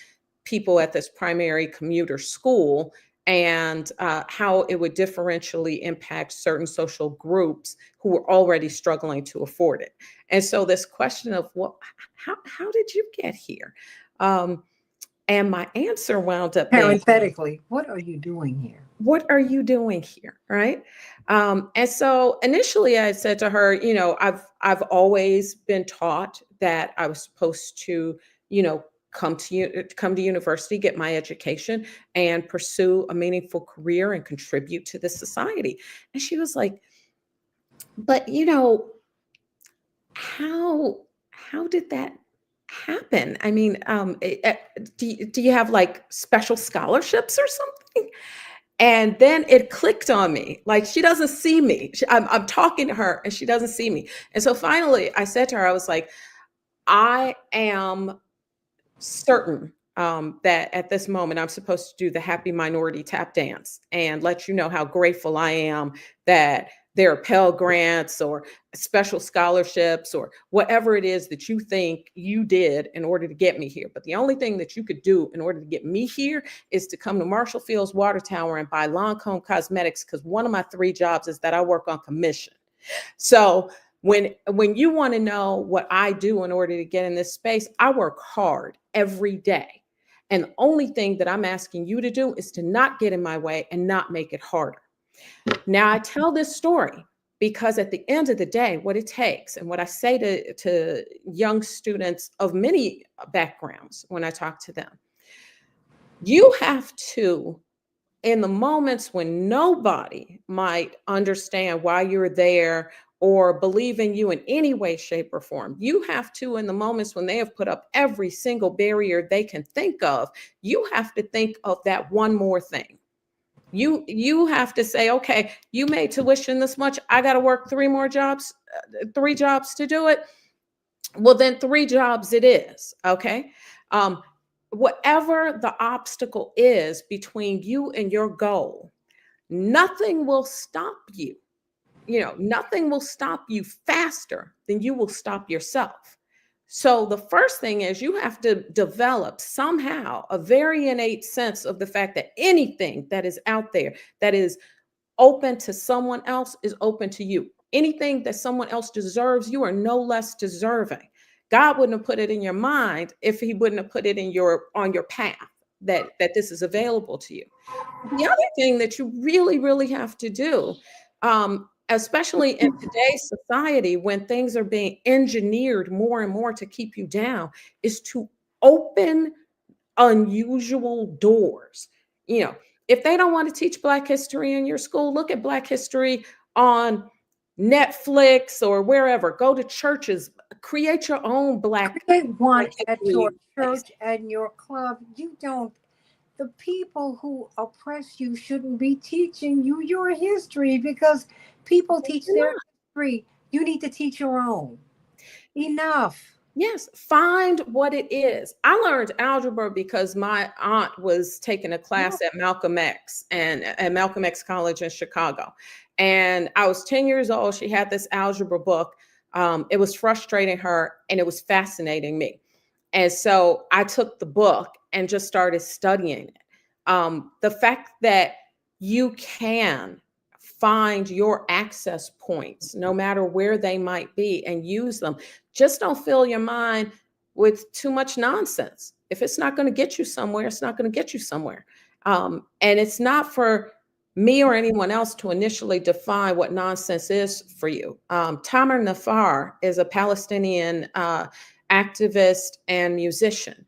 people at this primary commuter school, and how it would differentially impact certain social groups who were already struggling to afford it. And so this question of, well, how did you get here? And my answer wound up being, Parenthetically, what are you doing here? what are you doing here? Right. And so initially I said to her, I've always been taught that I was supposed to, come to university, get my education, and pursue a meaningful career and contribute to the society. And she was like, "But how did that happen? I mean, do you have like special scholarships or something?" And then it clicked on me. Like, she doesn't see me. I'm talking to her and she doesn't see me. And so finally I said to her, I was like, "I am certain that at this moment I'm supposed to do the happy minority tap dance and let you know how grateful I am that there are Pell Grants or special scholarships or whatever it is that you think you did in order to get me here. But the only thing that you could do in order to get me here is to come to Marshall Field's Water Tower and buy Lancome Cosmetics, because one of my 3 jobs is that I work on commission. So when you want to know what I do in order to get in this space, I work hard every day. And the only thing that I'm asking you to do is to not get in my way and not make it harder. Now, I tell this story because at the end of the day, what it takes, and what I say to young students of many backgrounds when I talk to them, you have to, in the moments when nobody might understand why you're there or believe in you in any way, shape, or form, you have to, in the moments when they have put up every single barrier they can think of, you have to think of that one more thing. You have to say, okay, you made tuition this much. I got to work 3 jobs to do it. Well, then 3 jobs it is. Okay. Whatever the obstacle is between you and your goal, nothing will stop you. Nothing will stop you faster than you will stop yourself. So the first thing is you have to develop somehow a very innate sense of the fact that anything that is out there that is open to someone else is open to you. Anything that someone else deserves, you are no less deserving. God wouldn't have put it in your mind if he wouldn't have put it on your path that this is available to you. The other thing that you really, really have to do, especially in today's society when things are being engineered more and more to keep you down, is to open unusual doors. If they don't want to teach Black history in your school, look at Black history on Netflix or wherever. Go to churches, create your own Black one at your history space. church and your club. The people who oppress you shouldn't be teaching you your history, because people teach their history. You need to teach your own. Enough. Yes, find what it is. I learned algebra because my aunt was taking a class at Malcolm X and at Malcolm X College in Chicago. And I was 10 years old. She had this algebra book. It was frustrating her and it was fascinating me. And so I took the book and just started studying it. The fact that you can find your access points, no matter where they might be, and use them. Just don't fill your mind with too much nonsense. If it's not going to get you somewhere, it's not going to get you somewhere. And it's not for me or anyone else to initially define what nonsense is for you. Tamer Nafar is a Palestinian activist and musician.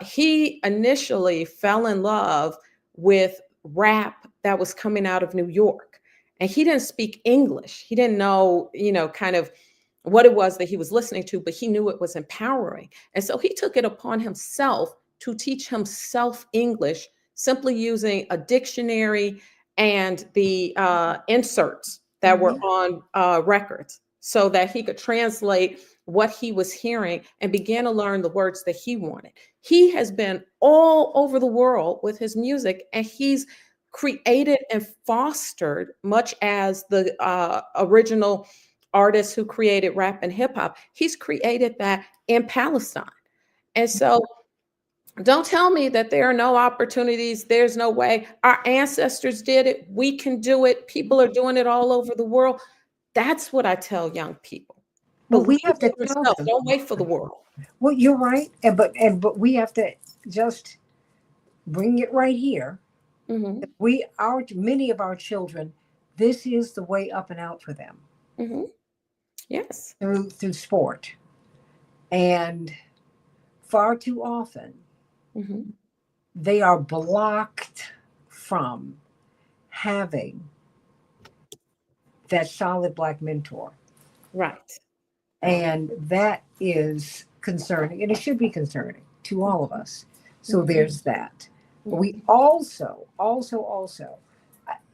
He initially fell in love with rap that was coming out of New York. And he didn't speak English. He didn't know, kind of what it was that he was listening to, but he knew it was empowering. And so he took it upon himself to teach himself English, simply using a dictionary and the inserts that were on records, so that he could translate what he was hearing and began to learn the words that he wanted. He has been all over the world with his music, and he's created and fostered, much as the original artist who created rap and hip hop, he's created that in Palestine. And so don't tell me that there are no opportunities. There's no way. Our ancestors did it. We can do it. People are doing it all over the world. That's what I tell young people. But we have to tell them. Don't wait for the world. Well, you're right. But we have to just bring it right here. Mm-hmm. Many of our children, this is the way up and out for them. Mm-hmm. Yes. Through sport. And far too often, they are blocked from having that solid Black mentor. Right. And that is concerning, and it should be concerning to all of us. So there's that. We also,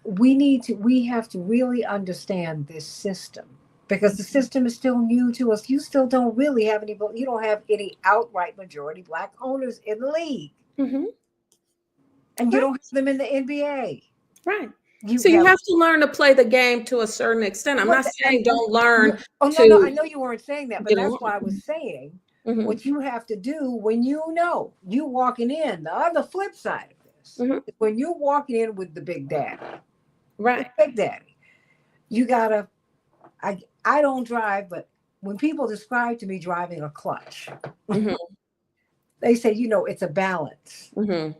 we have to really understand this system because the system is still new to us. You still don't really have any, you don't have any outright majority black owners in the league, Mm-hmm. and you Right. don't have them in the NBA. Right. You So you have have to learn to play the game to a certain extent. I'm what? not saying don't learn Oh no, no, I to know you weren't saying that, but get that's along. why I was saying Mm-hmm. what you have to do when you walking in. The other flip side of this, Mm-hmm. when you're walking in with the big daddy, Right. big daddy, you gotta. I don't drive, but when people describe to me driving a clutch, Mm-hmm. they say, it's a balance. Mm-hmm.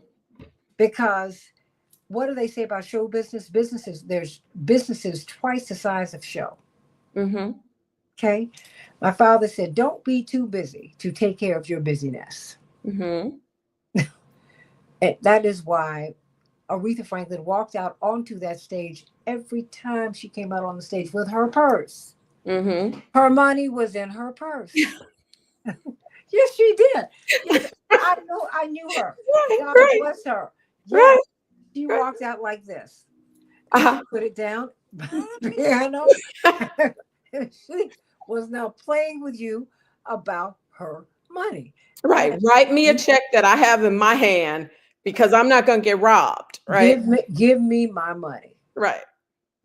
Because what do they say about show business? There's businesses twice the size of show. Mm-hmm. Okay. My father said, don't be too busy to take care of your busyness. Mm-hmm. And that is why Aretha Franklin walked out onto that stage every time she came out on the stage with her purse. Mm-hmm. Her money was in her purse. Yes, she did. Yes, I knew her. Right. God Right. bless her. Right. Yes, she Right. walked out like this. Uh-huh. Put it down, piano. She was now playing with you about her money. Right. And Write me a check that I have in my hand because I'm not going to get robbed. Right. give me my money. Right.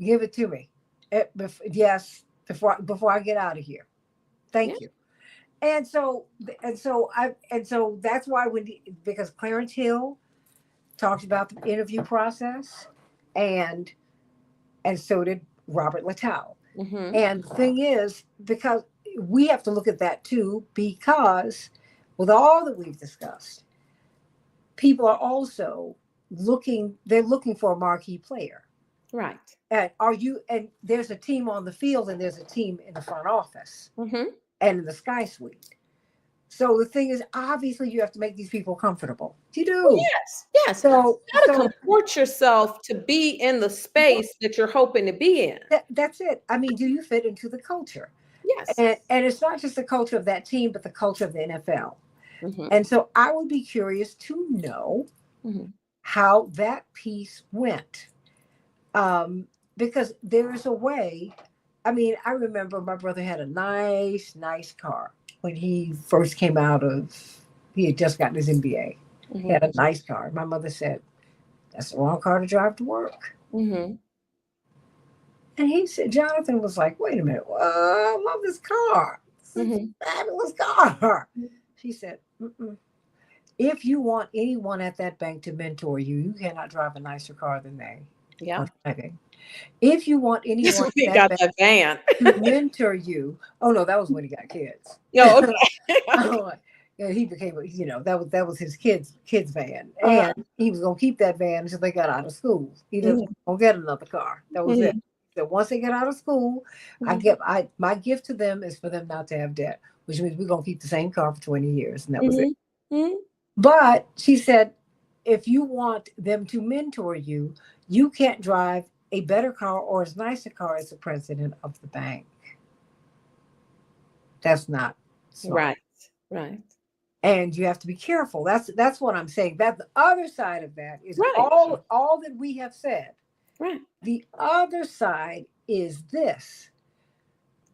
Give it to me. Yes, before I get out of here. Yeah. Thank you. And so that's why because Clarence Hill talked about the interview process, and so did Robert Littell. Mm-hmm. And the thing is, because we have to look at that too, because with all that we've discussed, people are also looking for a marquee player. Right. And there's a team on the field and there's a team in the front office Mm-hmm. and in the Sky Suite. So the thing is, obviously, you have to make these people comfortable. You do. Yes. Yes. So, You got to comport yourself to be in the space that you're hoping to be in. that's it. I mean, do you fit into the culture? Yes. And it's not just the culture of that team, but the culture of the NFL. Mm-hmm. And so I would be curious to know Mm-hmm. how that piece went. Because there is a way. I mean, I remember my brother had a nice car when he first came out he had just gotten his MBA. Mm-hmm. He had a nice car. My mother said, that's the wrong car to drive to work. Mm-hmm. And he said, Jonathan was like, wait a minute. I love this car. This is Mm-hmm. a fabulous car. She said, mm-mm. If you want anyone at that bank to mentor you, you cannot drive a nicer car than they Yeah. are driving. If you want That's anyone when he at got that that van. bank to mentor you, oh no, that was when he got kids. Oh, okay. Oh, yeah, he became, that was his kids van, Uh-huh. and he was gonna keep that van until they got out of school. He didn't gonna get another car. That was it. Mm-hmm. So once they get out of school, Mm-hmm. my gift to them is for them not to have debt, which means we're gonna keep the same car for 20 years, and that was it. Mm-hmm. But she said, if you want them to mentor you, you can't drive a better car or as nice a car as the president of the bank. That's not smart. Right. Right. And you have to be careful. That's what I'm saying. That the other side of that is Right. all that we have said. Right. The other side is this.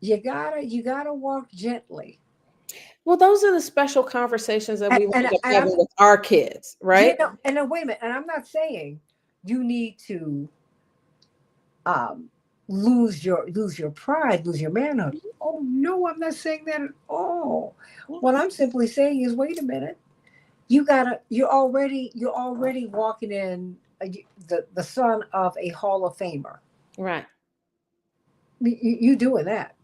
You gotta walk gently. Well, those are the special conversations that we And, wind up and having with our kids, right? and then wait a minute. And I'm not saying you need to lose your pride, lose your manhood. Oh no, I'm not saying that at all. What I'm simply saying is, wait a minute. You're already walking in the son of a Hall of Famer. Right. You doing that.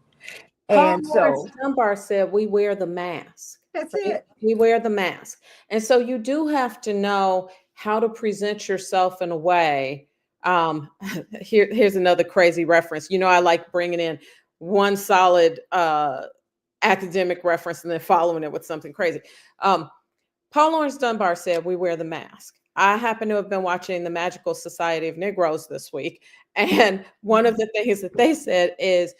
Paul And Lawrence so Dunbar said, we wear the mask. that's Right? it. We wear the mask. And so you do have to know how to present yourself in a way. Here's another crazy reference. I like bringing in one solid academic reference and then following it with something crazy. Paul Lawrence Dunbar said, we wear the mask. I happen to have been watching the Magical Society of Negroes this week. And one of the things that they said is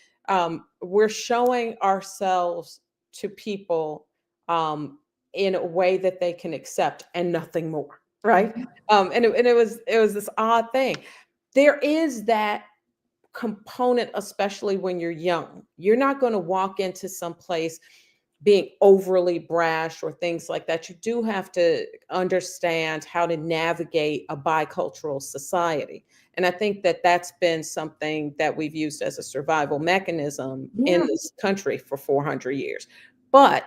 we're showing ourselves to people in a way that they can accept and nothing more. Right. And it was this odd thing. There is that component, especially when you're young. You're not going to walk into some place being overly brash or things like that. You do have to understand how to navigate a bicultural society. And I think that that's been something that we've used as a survival mechanism in Yeah. this country for 400 years. But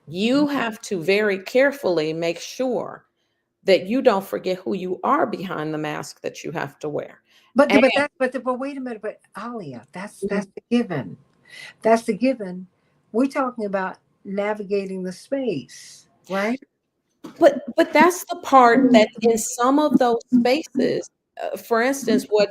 you have to very carefully make sure that you don't forget who you are behind the mask that you have to wear. But And but wait a minute, but Alia, that's the given. That's the given. We're talking about navigating the space, right? but that's the part that in some of those spaces, for instance, what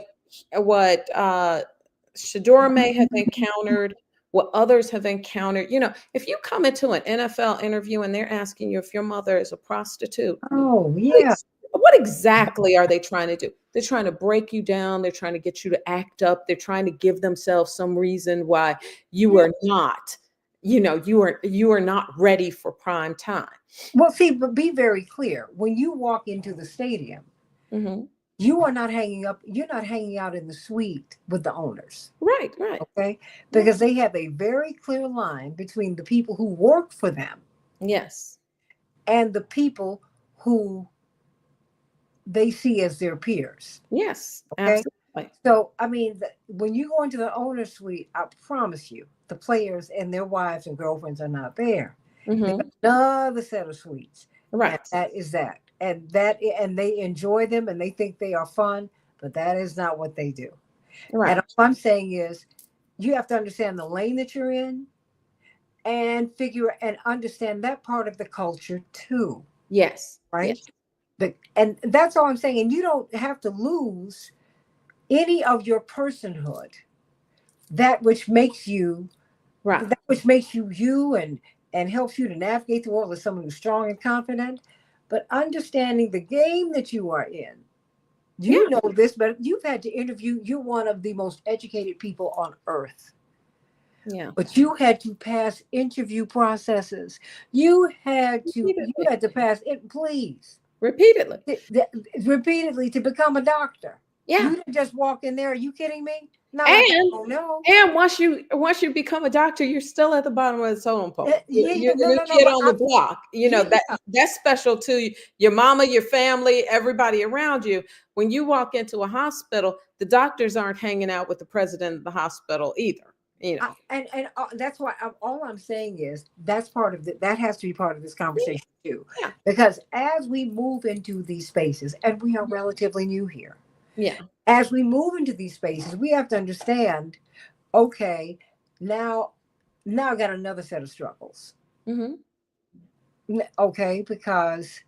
Shadora may have encountered, what others have encountered. If you come into an NFL interview and they're asking you if your mother is a prostitute, Oh, what yeah. what exactly are they trying to do? They're trying to break you down. They're trying to get you to act up. They're trying to give themselves some reason why you Yeah. are not, you are not ready for prime time. Well, see, but be very clear. When you walk into the stadium, Hmm. you're not hanging out in the suite with the owners. Right, right. Okay, because they have a very clear line between the people who work for them Yes. and the people who they see as their peers. Yes, Okay, absolutely. so I mean, when you go into the owner suite, I promise you, the players and their wives and girlfriends are not there. There's Hmm. another set of suites, and Right, that is that, and they enjoy them and they think they are fun, but that is not what they do. And right. all I'm saying is, you have to understand the lane that you're in and figure and understand that part of the culture too, Yes, right? yes. And that's all I'm saying. And you don't have to lose any of your personhood, that which makes you Right. that which makes you you and helps you to navigate the world as someone who's strong and confident, but understanding the game that you are in. Yeah, You know this, but you've had to interview. You're one of the most educated people on earth, yeah. but you had to pass interview processes. You Repeatedly. had to pass it. Please, Repeatedly. repeatedly to become a doctor. Yeah. You didn't just walk in there. Are you kidding me? Not like, And oh no. and once you become a doctor, you're still at the bottom of the totem pole. Yeah, You're no, the new no, no. kid But on the block. yeah, That's special to your mama, your family, everybody around you. When you walk into a hospital, the doctors aren't hanging out with the president of the hospital either. that's why all I'm saying is that's part of that has to be part of this conversation too, Yeah. because as we move into these spaces, and we are relatively new here, Yeah. as we move into these spaces, we have to understand. Okay, now, I got another set of struggles. Hmm. Okay, because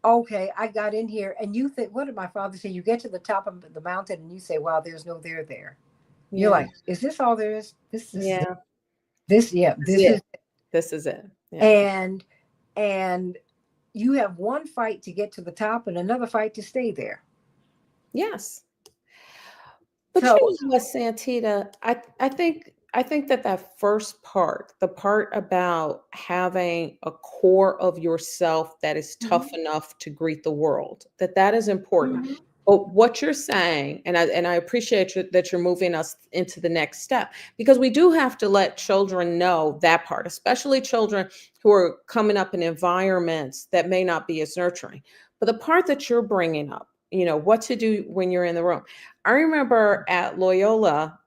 okay, I got in here, and you think, what did my father say? You get to the top of the mountain, and you say, "Wow, there's no there there." You're Yeah. like, "Is this all there is? This is Yeah. this yeah This is this is." it. This is it. Yeah. And and you have one fight to get to the top and another fight to stay there. Yes. But you So know what, Santita, I think that first part, the part about having a core of yourself that is tough mhm, enough to greet the world, that is important. mhm, But what you're saying, and I appreciate that you're moving us into the next step, because we do have to let children know that part, especially children who are coming up in environments that may not be as nurturing. But the part that you're bringing up, what to do when you're in the room. I remember at Loyola,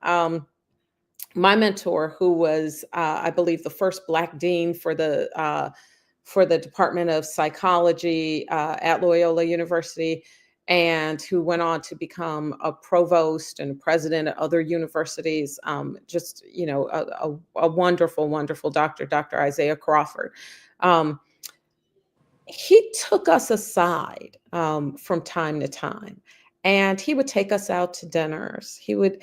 my mentor, who was, I believe, the first Black dean for the Department of Psychology at Loyola University, and who went on to become a provost and president at other universities. Just a wonderful, wonderful doctor, Dr. Isaiah Crawford. Um, he took us aside from time to time, and he would take us out to dinners. He would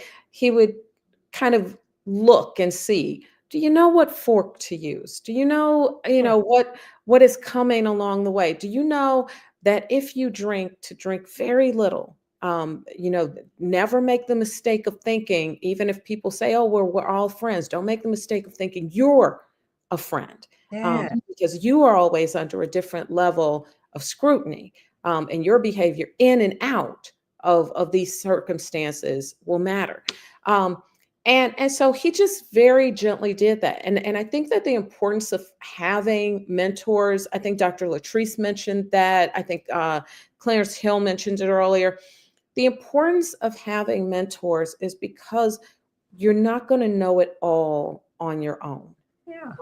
kind of look and see, do you know what fork to use? Do you know, mm, what is coming along the way? Do you know that if you drink, to drink very little? Never make the mistake of thinking, even if people say, oh, we're all friends, don't make the mistake of thinking you're a friend, yeah, because you are always under a different level of scrutiny, and your behavior in and out of these circumstances will matter. And so he just very gently did that. And I think that the importance of having mentors, I think Dr. Latrice mentioned that. I think Clarence Hill mentioned it earlier. The importance of having mentors is because you're not going to know it all on your own. Yeah.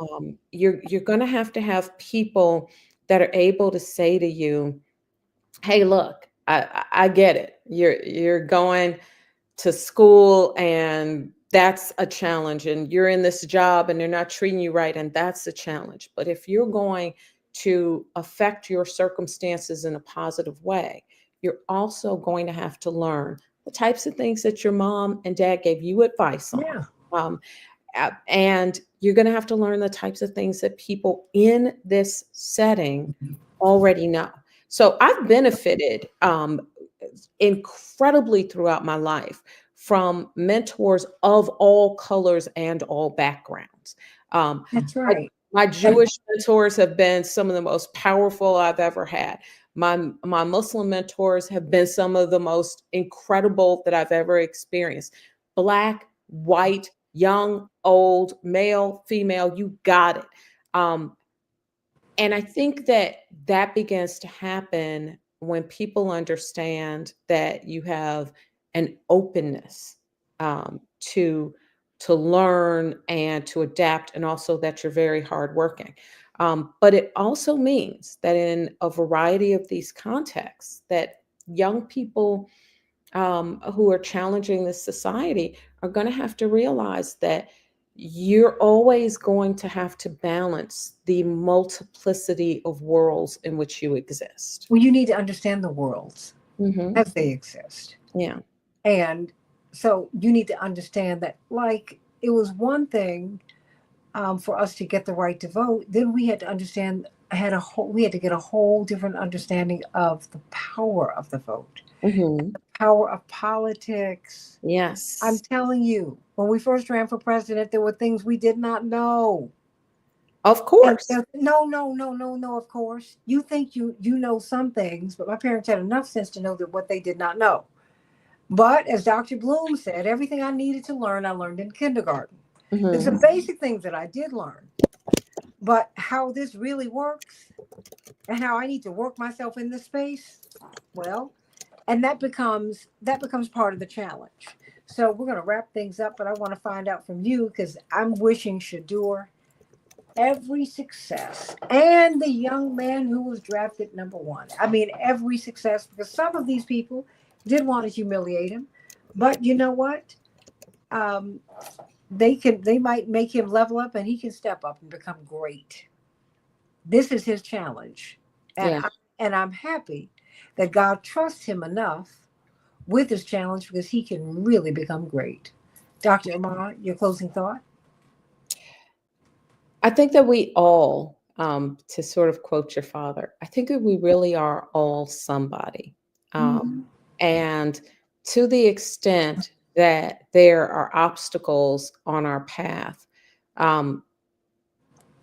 You're going to have people that are able to say to you, "Hey, look, I get it. You're going to school and that's a challenge, and you're in this job and they're not treating you right, and that's a challenge. But if you're going to affect your circumstances in a positive way, you're also going to have to learn the types of things that your mom and dad gave you advice on. Yeah. And you're going to have to learn the types of things that people in this setting already know." So I've benefited incredibly throughout my life from mentors of all colors and all backgrounds. That's right. My Jewish mentors have been some of the most powerful I've ever had. My Muslim mentors have been some of the most incredible that I've ever experienced. Black, white, young, old, male, female, you got it. And I think that begins to happen when people understand that you have an openness to learn and to adapt, and also that you're very hardworking. But it also means that in a variety of these contexts, that young people who are challenging this society are going to have to realize that you're always going to have to balance the multiplicity of worlds in which you exist. Well, you need to understand the worlds Hmm. as they exist. Yeah. And so you need to understand that, like, it was one thing for us to get the right to vote. Then we had to understand, we had to get a whole different understanding of the power of the vote, Hmm. power of politics. I'm Yes. telling you, when we first ran for president, there were things we did not know. Of And course. no, no, no, no, no, of course. You think you know some things, but my parents had enough sense to know that what they did not know. But as Dr. Bloom said, everything I needed to learn, I learned in kindergarten. There's some Hmm. basic things that I did learn, but how this really works and how I need to work myself in this space, well, and that becomes part of the challenge. So we're going to wrap things up, but I want to find out from you, because I'm wishing Shadur every success, and the young man who was drafted #1. I mean, every success, because some of these people did want to humiliate him, but you know what? Um, they might make him level up, and he can step up and become great. This is his challenge, and Yeah. I'm happy that God trusts him enough with his challenge, because he can really become great. Dr. Amar, your closing thought? I think that we all, to sort of quote your father, I think that we really are all somebody. Mhm. And to the extent that there are obstacles on our path, um,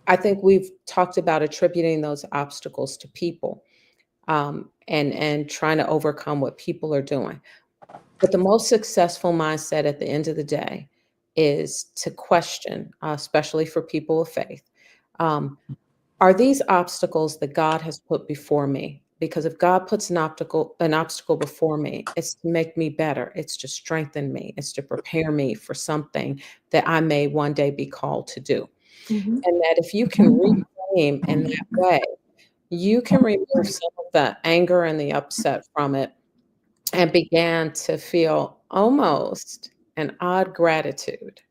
I think we've talked about attributing those obstacles to people, and trying to overcome what people are doing. But the most successful mindset at the end of the day is to question, especially for people of faith. Um, are these obstacles that God has put before me? Because if God puts an obstacle before me, it's to make me better. It's to strengthen me. It's to prepare me for something that I may one day be called to do. Mhm. And that if you can reframe in that way, you can remove some of the anger and the upset from it, and began to feel almost an odd gratitude.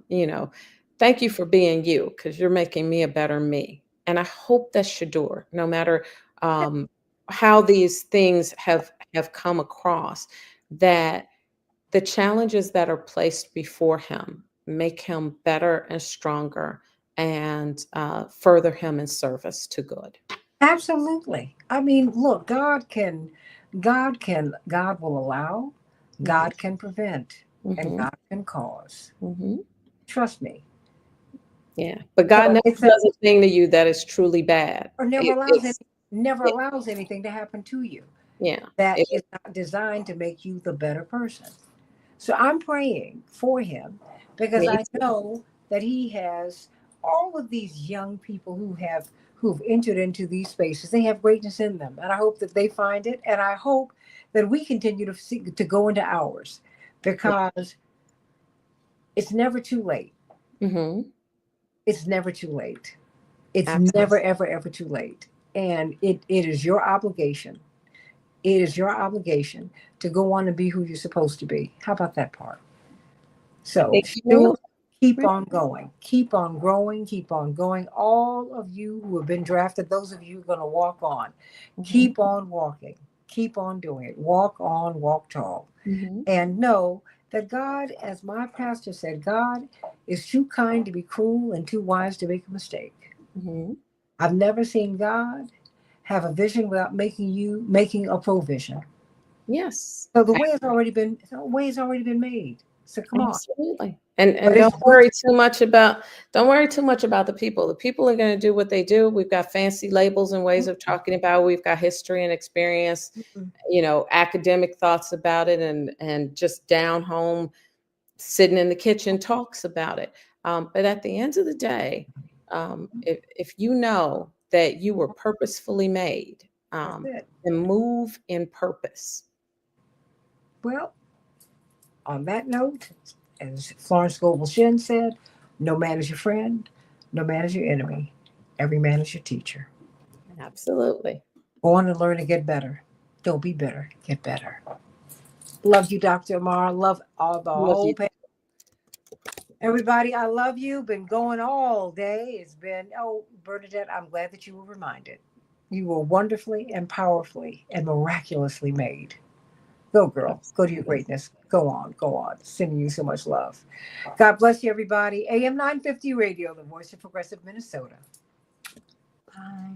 You know, thank you for being you, because you're making me a better me. And I hope that Shadur, no matter um, how these things have come across, that the challenges that are placed before him make him better and stronger, and further him in service to good. Absolutely. I mean, look, God will allow, Mhm. God can prevent, and Mhm. God can cause. Mhm. Trust me. Yeah, but God So never it's a does a thing to you that is truly bad. or never It, allows any it's never yeah, allows anything to happen to you. Yeah. that It, is not designed to make you the better person. So I'm praying for him because me I know that he has all of these young people who've entered into these spaces. They have greatness in them, and I hope that they find it. And I hope that we continue to go into ours, because it's never too late. Mm-hmm. It's never too late. It's Absolutely. never, ever, ever too late. And it is your obligation. It is your obligation to go on and be who you're supposed to be. How about that part? So You still keep right. on going, keep on growing, keep on going. All of you who have been drafted, those of you who are going to walk on, Mhm. keep on walking, keep on doing it. Walk on, walk tall. Mhm. And know that God, as my pastor said, God is too kind to be cruel and too wise to make a mistake. Mhm. I've never seen God have a vision without making a provision. Yes. So the way has already been made. So come on. Absolutely. But And it's good. don't worry too much about the people. The people are going to do what they do. We've got fancy labels and ways of talking about it. We've got history and experience, academic thoughts about it, and just down home sitting in the kitchen talks about it. But at the end of the day, if you know that you were purposefully made, That's it. then move in purpose. Well, on that note, as Florence Scovel Shinn said, no man is your friend, no man is your enemy. Every man is your teacher. Absolutely. Go on and learn and get better. Don't be bitter. Get better. Love you, Dr. Amar. Love all the Love whole you. panel. Everybody, I love you. Been going all day. It's been, oh, Bernadette, I'm glad that you were reminded. You were wonderfully and powerfully and miraculously made. Go, girl. Go to your Absolutely. greatness. Go on. Go on. Sending you so much love. God bless you, everybody. AM 950 Radio, the voice of progressive Minnesota. Bye.